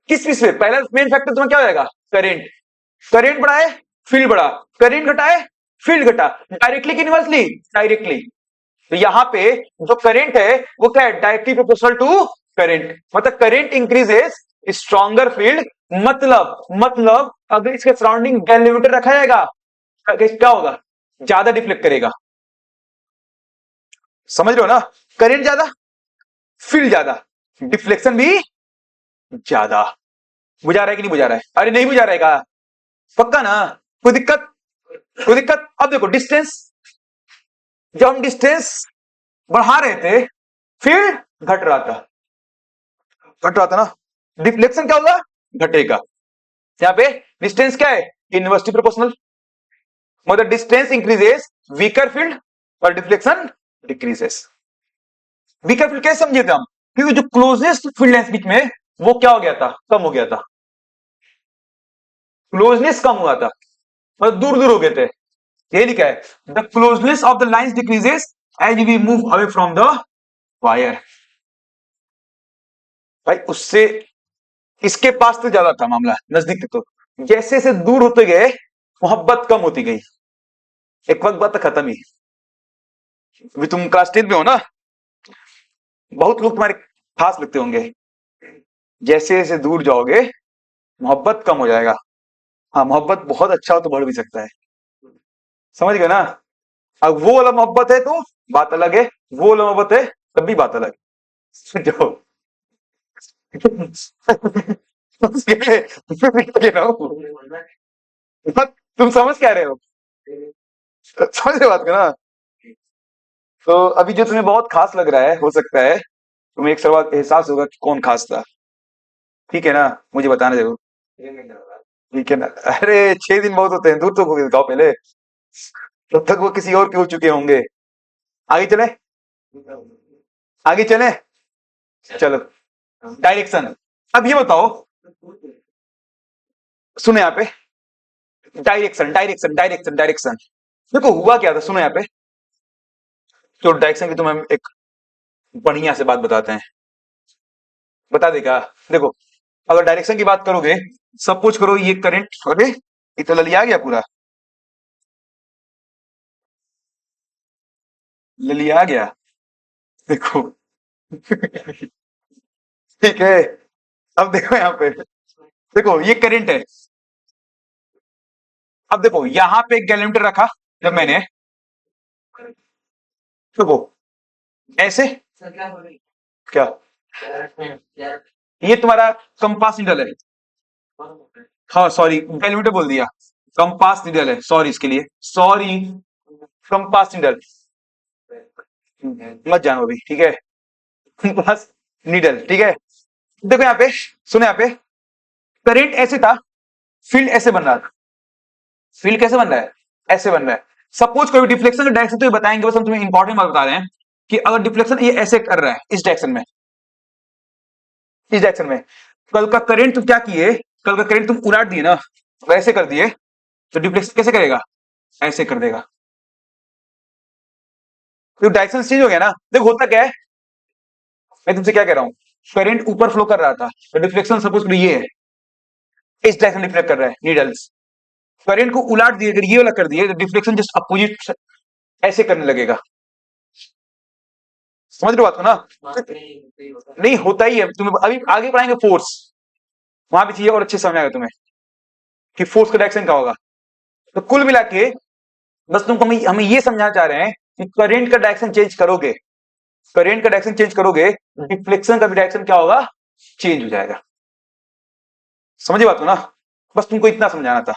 किस किस पे, पहला मेन फैक्टर तुम्हें क्या हो जाएगा, करंट। करंट बढ़ाए फील्ड बढ़ा, करंट घटाए फील्ड घटा, डायरेक्टली कि इनवर्सली, डायरेक्टली। तो यहां पे जो करंट है वो क्या है, डायरेक्टली प्रोपोर्शनल टू करंट, मतलब करंट इंक्रीजेस स्ट्रॉन्गर फील्ड, मतलब अगर इसके सराउंडिंग गैल्वेमीटर रखा जाएगा क्या होगा, ज्यादा डिफ्लेक्ट करेगा, समझ रहे हो ना। करंट ज्यादा, फील्ड ज्यादा, डिफ्लेक्शन भी ज्यादा। बुझा रहा है कि नहीं बुझा रहा है, अरे नहीं बुझा रहेगा, पक्का ना, कोई दिक्कत, कोई दिक्कत। अब देखो डिस्टेंस, जब हम डिस्टेंस बढ़ा रहे थे फील्ड घट रहा था, घट रहा था ना, डिफ्लेक्शन क्या होगा, घटेगा। यहाँ पे डिस्टेंस क्या है, इनवर्सली प्रोपोर्शनल, मतलब डिस्टेंस इंक्रीजेस वीकर फील्ड और डिफ्लेक्शन डिक्रीजेस। वीकर फील्ड कैसे समझे थे हम, क्योंकि जो क्लोजेस्ट फील्ड लेंथ बीच में वो क्या हो गया था, कम हो गया था, क्लोजनेस कम हुआ था, मतलब दूर दूर हो गए थे। ये लिखा है, the closeness of the lines decreases as we move away from the wire. भाई उससे इसके पास तो ज्यादा था मामला, नजदीक तो जैसे जैसे दूर होते गए मोहब्बत कम होती गई, एक वक्त बात तो खत्म ही। अभी तुम क्लास 10 में हो ना, बहुत लोग तुम्हारे खास लगते होंगे, जैसे जैसे दूर जाओगे मोहब्बत कम हो जाएगा। हाँ, मोहब्बत बहुत अच्छा हो तो बढ़ भी सकता है, समझ गए ना। अब वो वाला मोहब्बत है तो बात अलग है, वो वाला मोहब्बत है तब भी बात अलग है। जो तुम समझ क्या रहे हो, समझ रहे बात का ना। तो अभी जो तुम्हें बहुत खास लग रहा है, हो सकता है तुम्हें एक सवाल एहसास होगा कि कौन खास था, ठीक है ना, मुझे बताना जरूर, ठीक है ना। अरे 6 दिन बहुत होते हैं, दूर तो बताओ पहले, तब तक वो किसी और के हो चुके होंगे। आगे चले, आगे चले। चलो, डायरेक्शन। अब ये बताओ, सुनो यहाँ पे, डायरेक्शन डायरेक्शन डायरेक्शन डायरेक्शन। देखो हुआ क्या था, सुनो यहाँ पे। तो डायरेक्शन की तुम्हें एक बढ़िया से बात बताते हैं, बता देगा। देखो, अगर डायरेक्शन की बात करोगे, सपोज करो ये करंट, अरे ये तो ललिया गया पूरा, ललिया गया। देखो ठीक है। अब देखो यहाँ पे, देखो ये करंट है। अब देखो यहाँ पे एक गैलोमीटर रखा जब मैंने, देखो ऐसे, क्या ये तुम्हारा कंपास निडल है। हाँ सॉरी, गैलोमीटर बोल दिया, कंपास निडल है, सॉरी इसके लिए, सॉरी, कंपास निडल। मत जानो अभी, ठीक है। कंपास निडल, ठीक है। देखो यहाँ पे, सुनो यहाँ पे, करंट ऐसे था, फील्ड ऐसे बन रहा था। फील्ड कैसे बन रहा है, ऐसे बन रहा है। सपोज कोई डिफ्लेक्शन का डायरेक्शन तो ये बताएंगे, बस हम तुम्हें इंपॉर्टेंट बात बता रहे हैं कि अगर डिफ्लेक्शन ये ऐसे कर रहा है, इस डायरेक्शन में, इस डायरेक्शन में, कल का करंट तुम क्या किए, कल का करंट तुम उलाट दिए ना, वैसे कर दिए, तो डिफ्लेक्शन कैसे करेगा, ऐसे कर देगा। तो डायरेक्शन चेंज हो गया ना। देखो होता क्या है, मैं तुमसे क्या कह रहा हूं, करंट ऊपर फ्लो कर रहा था, तो डिफ्लेक्शन सपोज करो ये है, इस डायरेक्शन डिफ्लेक्ट कर रहा है नीडल्स, करंट को उलाट दिए, अगर ये वाला कर दिए, तो डिफ्लेक्शन जस्ट अपोजिट ऐसे करने लगेगा। समझ रहे हो बात को ना। नहीं होता ही है, तुम्हें अभी आगे पढ़ाएंगे फोर्स, वहां भी चाहिए और अच्छे समझ आएगा तुम्हें कि फोर्स का डायरेक्शन क्या होगा। तो कुल मिला के बस तुमको हमें ये समझाना चाह रहे हैं कि करंट का डायरेक्शन चेंज करोगे, करंट का डायरेक्शन चेंज करोगे, डिफ्लेक्शन का भी डायरेक्शन क्या होगा, चेंज हो जाएगा। समझे बात को ना, बस तुमको इतना समझाना था।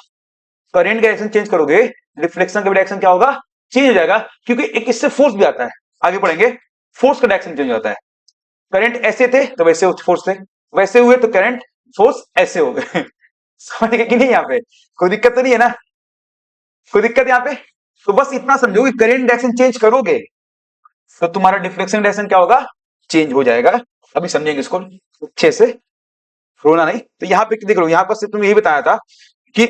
करंट का डायरेक्शन चेंज करोगे, डिफ्लेक्शन का भी डायरेक्शन क्या होगा, चेंज हो जाएगा, क्योंकि एक इससे फोर्स भी आता है, आगे पढ़ेंगे, फोर्स का डायरेक्शन चेंज होता है। करंट ऐसे थे तो वैसे फोर्स थे, वैसे हुए तो करंट फोर्स ऐसे हो गए। समझ गए कि नहीं, यहाँ पे कोई दिक्कत तो नहीं है ना, कोई दिक्कत यहाँ पे। तो बस इतना समझो कि करंट डायरेक्शन चेंज करोगे तो तुम्हारा डिफ्लेक्शन डायरेक्शन क्या होगा, चेंज हो जाएगा। अभी समझेंगे इसको अच्छे से, रोना नहीं। तो यहाँ पे देख लो, यहाँ पर से तुमने यही बताया था कि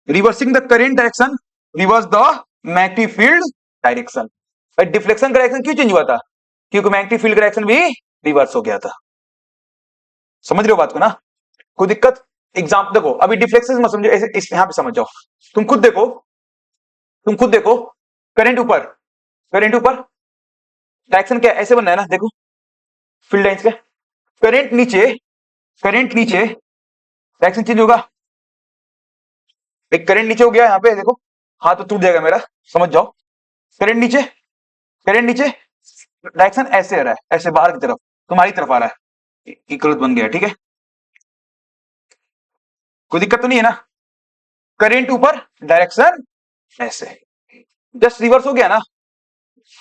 reversing the current direction reverse the magnetic field direction. Deflection का डायरेक्शन क्यों चेंज हुआ था, क्योंकि मैग्नेटिक फील्ड का डायरेक्शन भी रिवर्स हो गया था। समझ रहे हो बात को ना, कोई दिक्कत। एग्जाम देखो, अभी डिफ्लेक्शन मत समझो, ऐसे इस यहां पे समझ जाओ। तुम खुद देखो, तुम खुद देखो, करंट ऊपर, करंट ऊपर, डायरेक्शन क्या ऐसे बनना है ना, देखो फील्ड लाइंस का। करंट नीचे, करंट नीचे, डायरेक्शन चेंज होगा। एक करंट नीचे हो गया यहाँ पे, देखो हाथ तो टूट जाएगा मेरा, समझ जाओ। करंट नीचे, करंट नीचे, डायरेक्शन ऐसे आ रहा है, ऐसे बाहर की तरफ, तुम्हारी तरफ आ रहा है, इक्वल बन गया, ठीक है। कोई दिक्कत तो नहीं है ना। करंट ऊपर, डायरेक्शन ऐसे, जस्ट रिवर्स हो गया ना।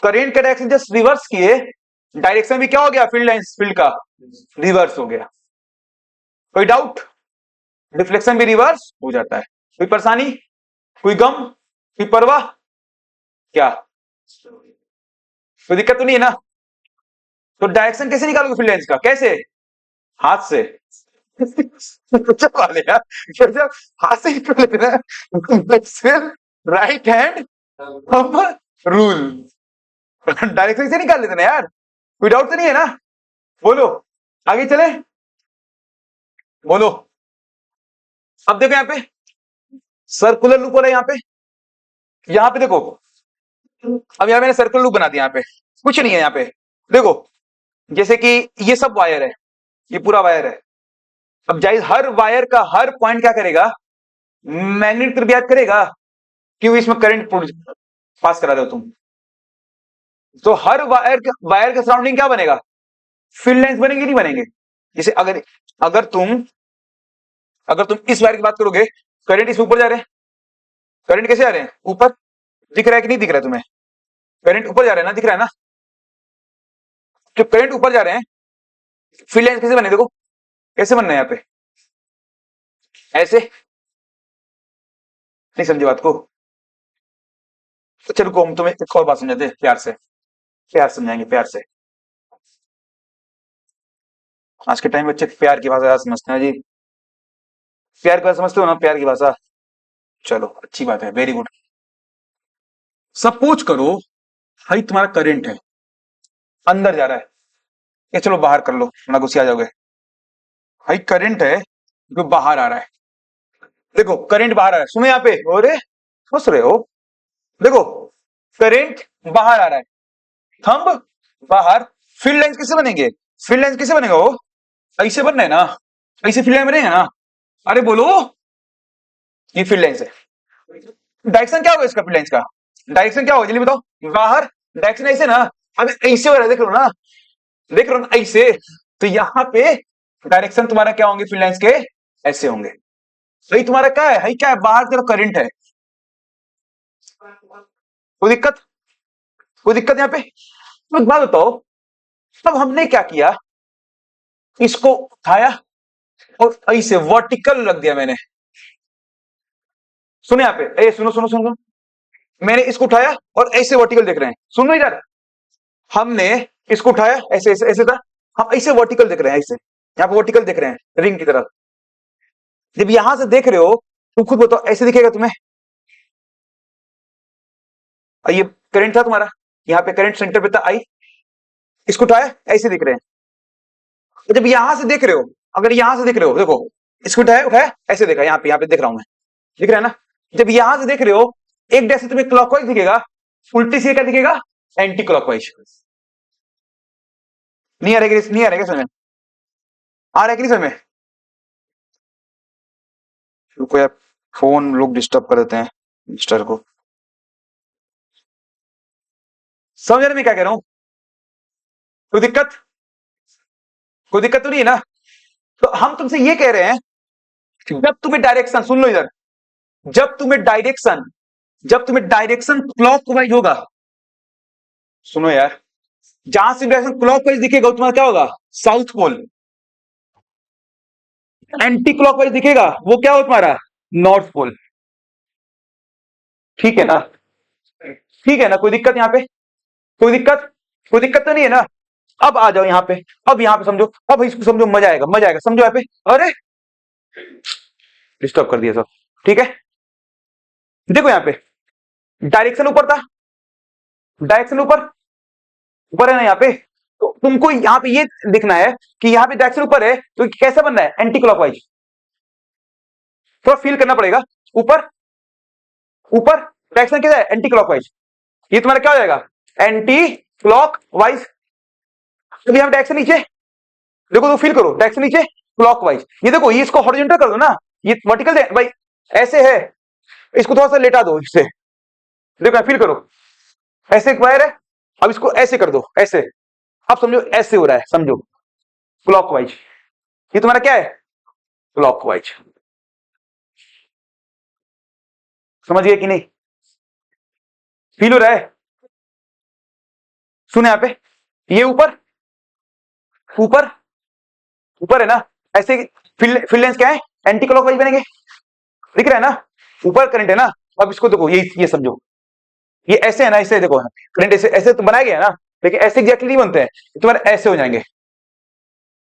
करंट का डायरेक्शन जस्ट रिवर्स किए, डायरेक्शन भी क्या हो गया, फील्ड लाइंस फील्ड का रिवर्स हो गया। कोई डाउट, डिफ्लेक्शन भी रिवर्स हो जाता है। कोई परेशानी, कोई गम, कोई परवाह, क्या कोई दिक्कत तो नहीं है ना। तो डायरेक्शन कैसे निकालोगे फील्ड लाइंस का, कैसे, हाथ से। चल वाले यार, जब हाथ से निकाल लेते ना, राइट हैंड रूल, डायरेक्शन से निकाल लेते ना यार। कोई डाउट तो नहीं है ना, बोलो आगे चले, बोलो। अब देखो यहाँ पे सर्कुलर लूप हो रहा है, यहाँ पे देखो, अब यहाँ मैंने सर्कुलर लूप बना दिया, यहाँ पे कुछ नहीं है। यहाँ पे देखो, जैसे कि ये सब वायर है, ये पूरा वायर है। अब जाहिर हर वायर का हर पॉइंट क्या करेगा, मैग्नेटिक रिएक्ट करेगा, क्यों, इसमें करंट पास करा दो तुम। तो हर वायर के सराउंडिंग क्या बनेगा, फील्ड लाइंस बनेंगे, नहीं बनेंगे। जैसे अगर अगर तुम अगर तुम इस वायर की बात करोगे, करंट इस ऊपर जा रहे हैं, करंट कैसे आ रहे हैं, ऊपर, दिख रहा है कि नहीं दिख रहा है तुम्हें, करंट ऊपर जा रहा है ना, दिख रहा है ना। तो करंट ऊपर जा रहे हैं, फील्ड लाइंस कैसे बने, देखो कैसे बनना है यहाँ पे, ऐसे। नहीं समझे बात को, तो चलो को हम तुम्हें एक और बात समझाते हैं, प्यार से, प्यार समझाएंगे प्यार से। आज के टाइम बच्चे प्यार की भाषा समझते हैं जी। प्यार की भाषा समझते हो ना, प्यार की भाषा। चलो अच्छी बात है, वेरी गुड। सपोज करो भाई तुम्हारा करंट है, अंदर जा रहा है। ये चलो बाहर कर लो, ना गुस्से आ जाओगे। भाई करंट है जो बाहर आ रहा है। देखो करंट बाहर आ रहा है, सुनो यहाँ पे। अरे सोच रहे हो, देखो करंट बाहर आ रहा है, थंब बाहर। फील्ड लाइंस किससे बनेंगे? फील्ड लाइंस किससे बनेगा वो? ऐसे बनना है ना, ऐसे फील्ड लाइन बनेगा ना। अरे बोलो, ये फील्ड लाइंस है। डायरेक्शन क्या होगा इसका, फील्ड लाइंस का डायरेक्शन क्या होगा जल्दी बताओ। बाहर डायरेक्शन ऐसे ना। अब ऐसे हो रहा है, देख लो ना, देख रहे हो ना ऐसे। तो यहाँ पे डायरेक्शन तुम्हारा क्या होंगे फील्ड लाइंस के? ऐसे होंगे। सही तुम्हारा क्या है? क्या है? बाहर की तरफ करंट है। कोई दिक्कत? कोई दिक्कत यहाँ पे? तो एक बात बताओ, अब हमने क्या किया, इसको उठाया और ऐसे वर्टिकल रख दिया मैंने। सुनो यहाँ पे, ए सुनो सुनो सुनो, मैंने इसको उठाया और ऐसे वर्टिकल देख रहे हैं। सुनो इधर, हमने इसको उठाया ऐसे ऐसे ऐसे था, हम ऐसे वर्टिकल देख रहे हैं, ऐसे यहाँ पे वर्टिकल देख रहे हैं रिंग की तरफ। जब यहां से देख रहे हो तुम खुद बताओ, ऐसे दिखेगा तुम्हें? और ये करंट था तुम्हारा, यहाँ पे करंट सेंटर पे था आई, इसको उठाया ऐसे दिख रहे हैं। तो जब यहां से देख रहे हो, अगर यहां से देख रहे हो, देखो इसको उठाया उठाया ऐसे देखा, यहाँ पे देख रहा हूं मैं, दिख रहा है ना। जब यहां से देख रहे हो, एक डायरेक्शन तुम्हें क्लॉकवाइज दिखेगा, उल्टी से क्या दिखेगा? Anti clockwise. नहीं आ रहा है? नहीं आ रहा है समझ में? आ रहा है कि नहीं समझ में? रुको यार, फोन लोग डिस्टर्ब कर देते हैं मिस्टर को। समझ रहे मैं क्या कह रहा हूं? कोई दिक्कत? कोई दिक्कत तो नहीं है ना? तो हम तुमसे ये कह रहे हैं कि जब तुम्हें डायरेक्शन, सुन लो इधर, जब तुम्हें डायरेक्शन, जब तुम्हें डायरेक्शन क्लॉकवाइज होगा, सुनो यार, जहां से डायरेक्शन क्लॉकवाइज दिखेगा तुम्हारा क्या होगा? साउथ पोल। एंटी क्लॉकवाइज दिखेगा वो क्या हो तुम्हारा? North pole. ठीक है ना? ठीक है ना? कोई दिक्कत यहाँ पे? कोई दिक्कत? कोई दिक्कत तो नहीं है ना? अब आ जाओ यहाँ पे, अब यहाँ पे समझो, अब इसको समझो, मजा आएगा, मजा आएगा, समझो यहाँ पे। अरे डिस्टर्ब कर दिया सब। ठीक है, देखो यहाँ पे डायरेक्शन ऊपर था, डायरेक्शन ऊपर, ऊपर है ना यहाँ पे। तो तुमको यहाँ पे ये दिखना है कि यहाँ पे डायरेक्शन ऊपर है, तो कैसा बनना है? Anti clockwise. थोड़ा फील करना पड़ेगा। ऊपर, ऊपर डायरेक्शन क्या है? Anti clockwise. ये तुम्हारा क्या हो जाएगा? Anti clockwise. अभी यहाँ डायरेक्शन नीचे, देखो तो फील करो, डायरेक्शन नीचे क्लॉकवाइज। ये देखो, ये इसको हॉरिजॉन्टल कर दो ना, ये वर्टिकल भाई ऐसे है, इसको थोड़ा सा लेटा दो इससे। देखो फील करो, ऐसे एक वायर है, अब इसको ऐसे कर दो, ऐसे। अब समझो ऐसे हो रहा है, समझो क्लॉकवाइज। ये तुम्हारा क्या है? क्लॉकवाइज। समझ गए कि नहीं? फील हो रहा है? सुन यहाँ पे, ये ऊपर, ऊपर, ऊपर है ना, ऐसे फील्ड लेंस क्या है? एंटी क्लॉकवाइज बनेंगे, दिख रहा है ना? ऊपर करंट है ना। अब इसको देखो, ये समझो, ये ऐसे है ना, ऐसे देखो करंट ऐसे ऐसे तो बनाया गया है ना, लेकिन ऐसे एग्जैक्टली नहीं बनते हैं, तुम्हारे ऐसे हो जाएंगे।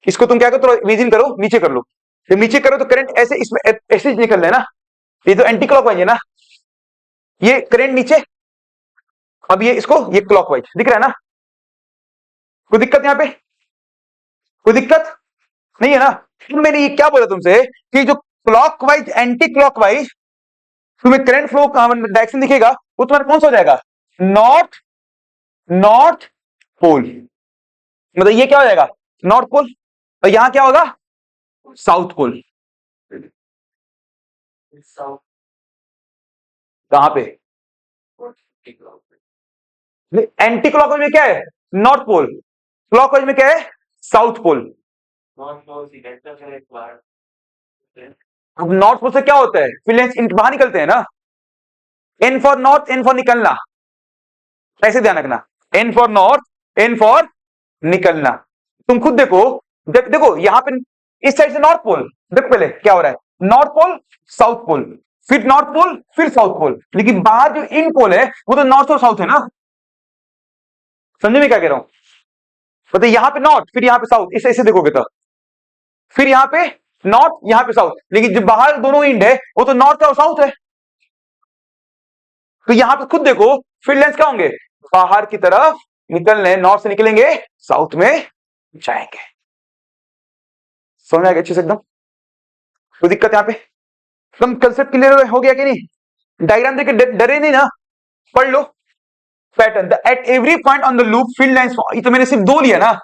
इसको तुम क्या करो, थोड़ा इमेजिन करो, नीचे कर लो। जब नीचे करो तो करंट ऐसे इसमें ऐसे निकल रहा है ना, ये तो एंटी क्लॉकवाइज है ना, ये करंट नीचे। अब ये इसको, ये क्लॉकवाइज दिख रहा है ना? कोई दिक्कत यहाँ पे? कोई दिक्कत नहीं है ना? मैंने ये क्या बोला तुमसे कि जो क्लॉकवाइज एंटी क्लॉकवाइज तुम्हें करंट फ्लो डायरेक्शन दिखेगा, वो तुम्हारा कौन सा हो जाएगा? North, north pole. मतलब ये क्या हो जाएगा? North pole. और यहां क्या होगा? South pole. कहां पे? एंटी क्लॉकवाइज में क्या है? North pole. क्लॉकवाइज में क्या है? South pole. अब नॉर्थ पोल से क्या होता है? फिर बाहर निकलते हैं ना। N for north, N for निकलना, ऐसे ध्यान रखना। N for north, N for निकलना। तुम खुद देखो, देखो यहां पे इस साइड से नॉर्थ पोल, देखो पहले क्या हो रहा है, नॉर्थ पोल, साउथ पोल, फिर नॉर्थ पोल, फिर साउथ पोल। लेकिन बाहर जो इन पोल है वो तो नॉर्थ और साउथ है ना। समझे मैं क्या कह रहा हूं? मतलब यहां पे नॉर्थ, फिर यहां पे साउथ, इसे ऐसे देखोगे तो फिर यहाँ पे नॉर्थ, यहाँ पे साउथ, लेकिन जो बाहर दोनों इंड है वो तो नॉर्थ और साउथ है। तो यहाँ पे खुद देखो फील्ड लाइंस क्या होंगे, बाहर की तरफ निकलने, नॉर्थ से निकलेंगे साउथ में जाएंगे। समझ में आ गया अच्छे से एकदम? कोई दिक्कत यहाँ पे? एकदम कंसेप्ट क्लियर हो गया कि नहीं? डायग्राम देख के डरे नहीं ना, पढ़ लो। Pattern, at every point on the loop field lines, ये तो मैंने सिर्फ दो लिया ना,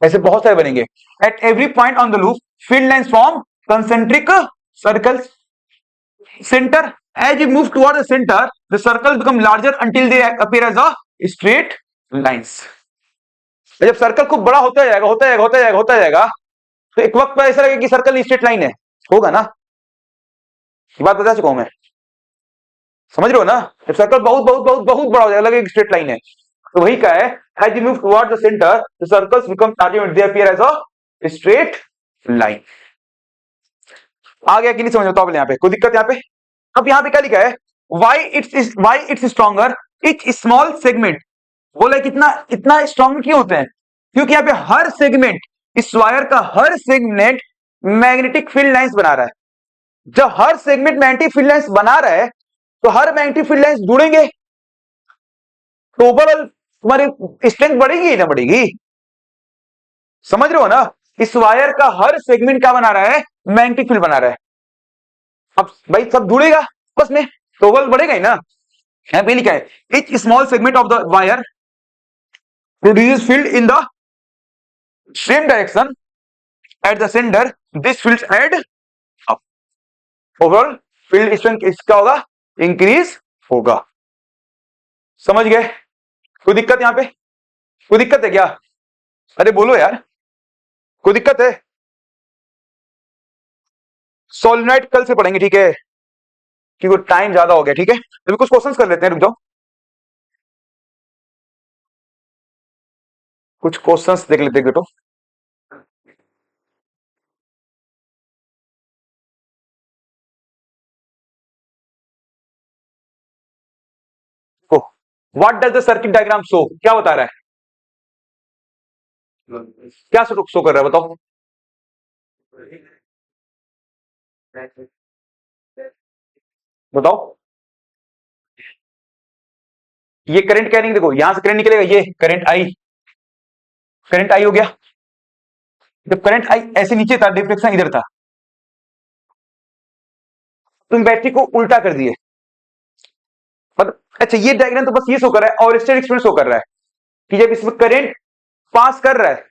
ऐसे बहुत सारे बनेंगे। Eight every point on the loop field lines form concentric circles center. As you move toward the center, the circle become larger until they appear as a straight lines. जब सर्कल खूब बड़ा होता जाएगा होता जाएगा होता जाएगा होता जाएगा, तो एक वक्त पर ऐसा लगेगा कि सर्कल स्ट्रेट लाइन है, होगा ना? ये बात बता चुका हूं मैं, समझ रहे हो ना? जब सर्कल बहुत बहुत बहुत बहुत बड़ा हो जाएगा, लगेगा स्ट्रेट लाइन है, तो वही का है, as you move toward the center, the circles become larger and they appear as a straight line. आ गया कि नहीं समझ में? तो यहाँ पे कोई दिक्कत? यहाँ पे अब यहाँ पे क्या लिखा है, why it's stronger each small segment. बोला कितना इतना स्ट्रॉन्ग क्यों होते हैं? क्योंकि यहाँ पे हर सेगमेंट, इस वायर का हर सेगमेंट मैग्नेटिक फील्ड लाइंस बना रहा है। जब हर सेगमेंट मैग्नेटिक फील्ड लाइंस बना रहा है तो हर मैग्नेटिक फील्ड लाइंस जुड़ेंगे, तो ओवरऑल तुम्हारी स्ट्रेंथ बढ़ेगी ना बढ़ेगी? समझ रहे हो ना? इस वायर का हर सेगमेंट क्या बना रहा है, मैग्नेटिक फील्ड बना रहा है। अब भाई सब जुड़ेगा बस में, तो ओवरऑल बढ़ेगा ही ना। यहाँ पे लिखा है each small segment of the wire produces field in the same direction at the center. This fields add up. Overall field strength इसका होगा इंक्रीज होगा। समझ गए? कोई दिक्कत यहाँ पे? कोई दिक्कत है क्या? अरे बोलो यार, कोई दिक्कत है? सोलिनॉइड कल से पढ़ेंगे, ठीक है? क्योंकि टाइम ज्यादा हो गया, ठीक है? अभी कुछ क्वेश्चंस कर लेते हैं, रुक जाओ, कुछ क्वेश्चंस देख लेते हैं बेटो। What does the circuit diagram show? क्या बता रहा है? क्या शो कर रहा है बताओ? बताओ। ये करंट कैरिंग, देखो यहां से करंट निकलेगा, ये करंट आई, करंट आई हो गया। जब करंट आई ऐसे नीचे था, डिफ्लेक्शन इधर था, तुम बैटरी को उल्टा कर दिए। अच्छा ये डायग्राम तो बस ये शो कर रहा है, और स्टेट एक्सपेरिमेंट शो कर रहा है कि जब इसमें करंट पास कर रहा है,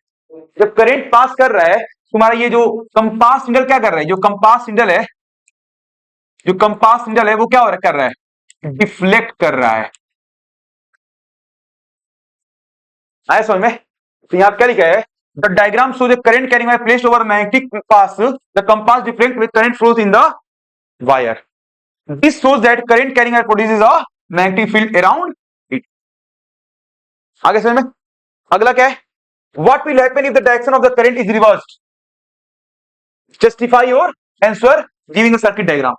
जब करंट पास कर रहा है, तुम्हारा ये जो कंपास निडल क्या कर रहा है, जो कंपास निडल है, जो कंपास निडल है वो क्या कर रहा है, डिफ्लेक्ट कर रहा है। आया समझ में? तो यहां क्या लिखा है, the diagram show the current carrying wire placed over magnetic compass, the compass deflect with current flows in the wire. This shows that current carrying wire produces a magnetic field around it. आगे समझ में? अगला क्या है, what will happen if the direction of the current is reversed? Justify your answer giving a circuit diagram.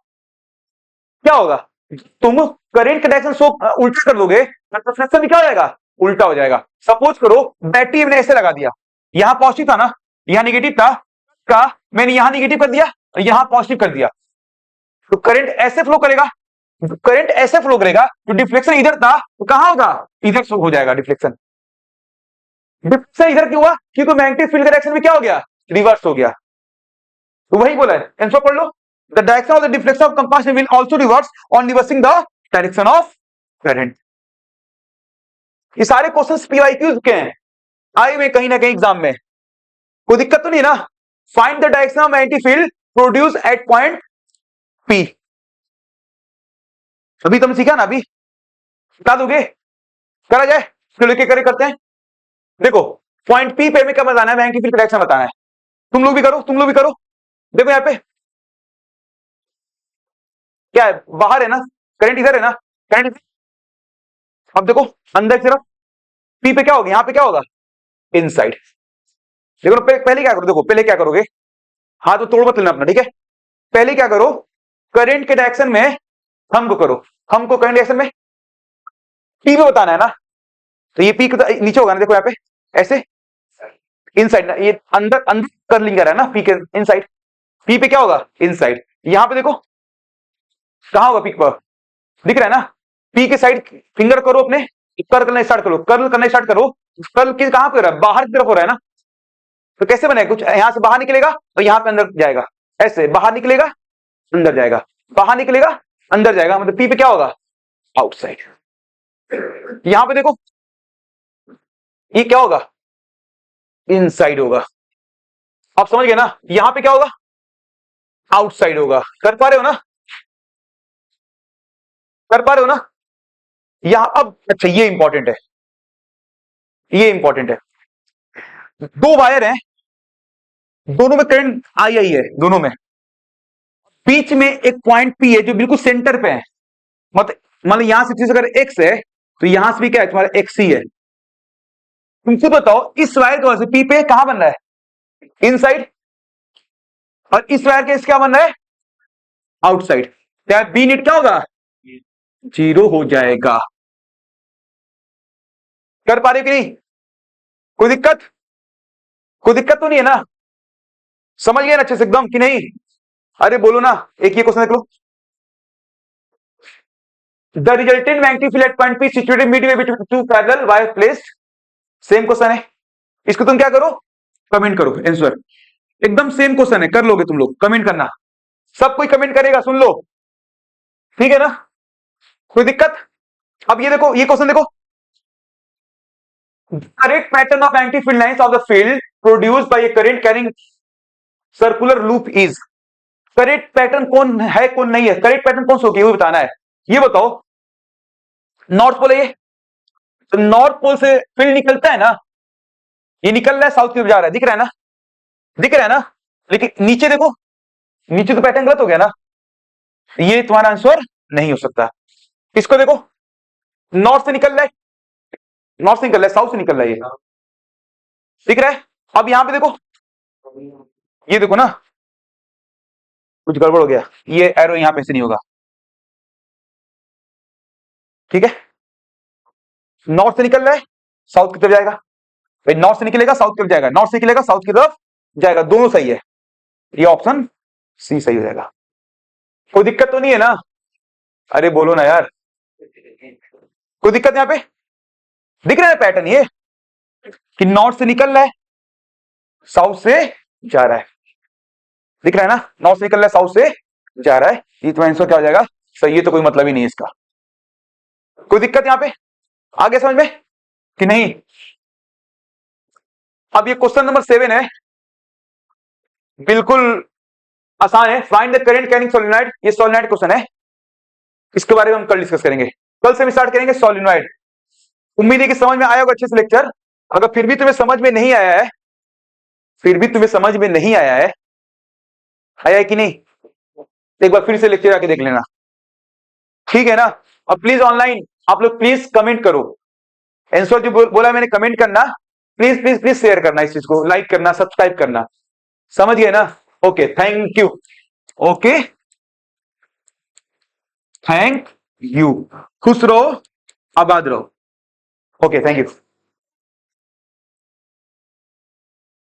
क्या होगा, तुम current का डायरेक्शन शो उल्टा कर दोगे, रिफ्लेक्शन भी क्या हो जाएगा, उल्टा हो जाएगा। सपोज करो बैटरी मैंने ऐसे लगा दिया, यहां पॉजिटिव था ना, यहां निगेटिव था, का मैंने यहां निगेटिव कर दिया, यहां पॉजिटिव कर दिया, तो करंट ऐसे फ्लो करेगा, करंट ऐसे फ्लो करेगा, तो डिफ्लेक्शन इधर था तो कहां होगा, इधर हो जाएगा डिफ्लेक्शन। डिफ्लेक्शन इधर क्यों हुआ, क्योंकि मैग्नेटिक फील्ड का डायरेक्शन में क्या हो गया, रिवर्स हो गया। तो वही बोला है, आंसर पढ़ लो, the direction of the deflection of compass will also reverse on reversing the direction of current. ये सारे क्वेश्चंस पीवाईक्यूज के हैं, आए हुए कहीं ना कहीं एग्जाम में, कोई दिक्कत तो नहीं ना? Find the direction of magnetic field produce at point P. अभी तुम सीखा ना, अभी बता दोगे, करा जाए, फिर लेके करे करते हैं। देखो पॉइंट पी पे में क्या बताना है, मैग्नेटिक फील्ड का डायरेक्शन बताना है। तुम लोग भी करो, तुम लोग भी करो। देखो यहाँ पे क्या है, बाहर है ना, करंट इधर है ना, करंट, अब देखो अंदर की तरफ पी पे क्या होगा, यहां पे क्या होगा, इनसाइड। देखो पहले क्या करो, देखो पहले क्या करोगे, हाथ तो तोड़ मत लेना अपना, ठीक है? पहले क्या करो, करंट के डायरेक्शन में हमको करो, हमको करंट डायरेक्शन में पी पे बताना है ना, तो ये पी नीचे होगा ना, देखो यहाँ पे ऐसे, इनसाइड, ये अंदर अंदर कर्लिंग कर रहा है ना पी के इनसाइड, पी पे क्या होगा इनसाइड। यहां पे देखो कहां होगा पीक पर, दिख रहा है ना, पी के साइड फिंगर करो अपने, कर्ल करना स्टार्ट करो, कर्ल करना स्टार्ट करो। कर्ल की कहां पे हो रहा है, बाहर की तरफ हो रहा है ना, तो कैसे बनेगा, कुछ यहां से बाहर निकलेगा और यहां पे अंदर जाएगा, ऐसे बाहर निकलेगा अंदर जाएगा, बाहर निकलेगा अंदर जाएगा, मतलब पी पे क्या होगा आउटसाइड। यहां पे देखो ये क्या होगा इनसाइड होगा, आप समझ गए ना, यहां पे क्या होगा आउटसाइड होगा। कर पा रहे हो ना, कर पा रहे हो ना। यहां अब अच्छा ये इंपॉर्टेंट है, ये इंपॉर्टेंट है, दो वायर हैं, दोनों में करंट आई आई है, दोनों में बीच में एक पॉइंट पी है जो बिल्कुल सेंटर पे है, मतलब यहां से चीज अगर एक्स है तो यहां से भी क्या है तुम्हारा एक्स ही है। तुमसे बताओ इस वायर की वजह से पी पे कहां बन रहा है इनसाइड, और इस वायर के इस क्या बन रहा है आउटसाइड, क्या बी नेट क्या होगा जीरो हो जाएगा। कर पा रहे हो कि नहीं, कोई दिक्कत, कोई दिक्कत तो नहीं है ना, समझ गए ना अच्छे से एकदम कि नहीं। अरे बोलो ना, एक ये क्वेश्चन देख लो, the resultant magnetic field at point P situated midway between two parallel wire placed, same question है, इसको तुम क्या करो कमेंट करो आंसर, एकदम सेम क्वेश्चन है, कर लोगे तुम लोग, कमेंट करना, सब कोई कमेंट करेगा, सुन लो, ठीक है ना, कोई दिक्कत। अब ये देखो, ये क्वेश्चन देखो, correct pattern of magnetic field lines of the field produced by A current carrying circular loop is, correct pattern कौन है कौन नहीं है, करेक्ट पैटर्न कौन सा होगी वो बताना है। ये बताओ नॉर्थ पोल है ये, तो नॉर्थ पोल से फील्ड निकलता है ना, ये निकल रहा है साउथ की तरफ जा रहा है, दिख रहा है ना, दिख रहा है ना, लेकिन नीचे देखो, नीचे तो पैटर्न गलत हो गया ना, ये तुम्हारा आंसर नहीं हो सकता। इसको देखो नॉर्थ से निकल रहा है, नॉर्थ से निकल रहा है, साउथ से निकल रहा है, ये दिख रहा है। अब यहां पे देखो, ये देखो ना कुछ गड़बड़ हो गया, ये एरो यहां पे से नहीं होगा, ठीक है, नॉर्थ से निकल रहा है साउथ की तरफ जाएगा, भाई नॉर्थ से निकलेगा साउथ की तरफ जाएगा, नॉर्थ से निकलेगा साउथ की तरफ जाएगा, दोनों सही है, ये ऑप्शन सी सही हो जाएगा। कोई दिक्कत तो नहीं है ना, अरे बोलो ना यार, कोई दिक्कत यहां पे, दिख रहा है पैटर्न ये कि नॉर्थ से निकल रहा है साउथ से जा रहा है, दिख रहा है ना, नॉर्थ से निकल रहा है साउथ से जा रहा है, ये तुम्हारा आंसर क्या हो जाएगा सही है, तो कोई मतलब ही नहीं है इसका। कोई दिक्कत यहां पे, आगे समझ में कि नहीं। अब ये क्वेश्चन नंबर 7 है, बिल्कुल आसान है, find the current carrying solenoid, ये सोलेनॉइड क्वेश्चन है, इसके बारे में हम कल डिस्कस करेंगे, कल से हम स्टार्ट करेंगे सोलेनॉइड। उम्मीद है कि समझ में आया होगा अच्छे से लेक्चर, अगर फिर भी तुम्हें समझ में नहीं आया है, फिर भी तुम्हें समझ में नहीं आया है, आया है कि नहीं, तो एक बार फिर से लेक्चर आके देख लेना, ठीक है ना। अब प्लीज ऑनलाइन आप लोग प्लीज कमेंट करो, आंसर जो बोला मैंने कमेंट करना, प्लीज प्लीज प्लीज शेयर करना, इस चीज को लाइक करना, सब्सक्राइब करना, समझ गए ना। Okay thank you, okay thank you, खुश रहो आबाद रहो, ओके थैंक यू।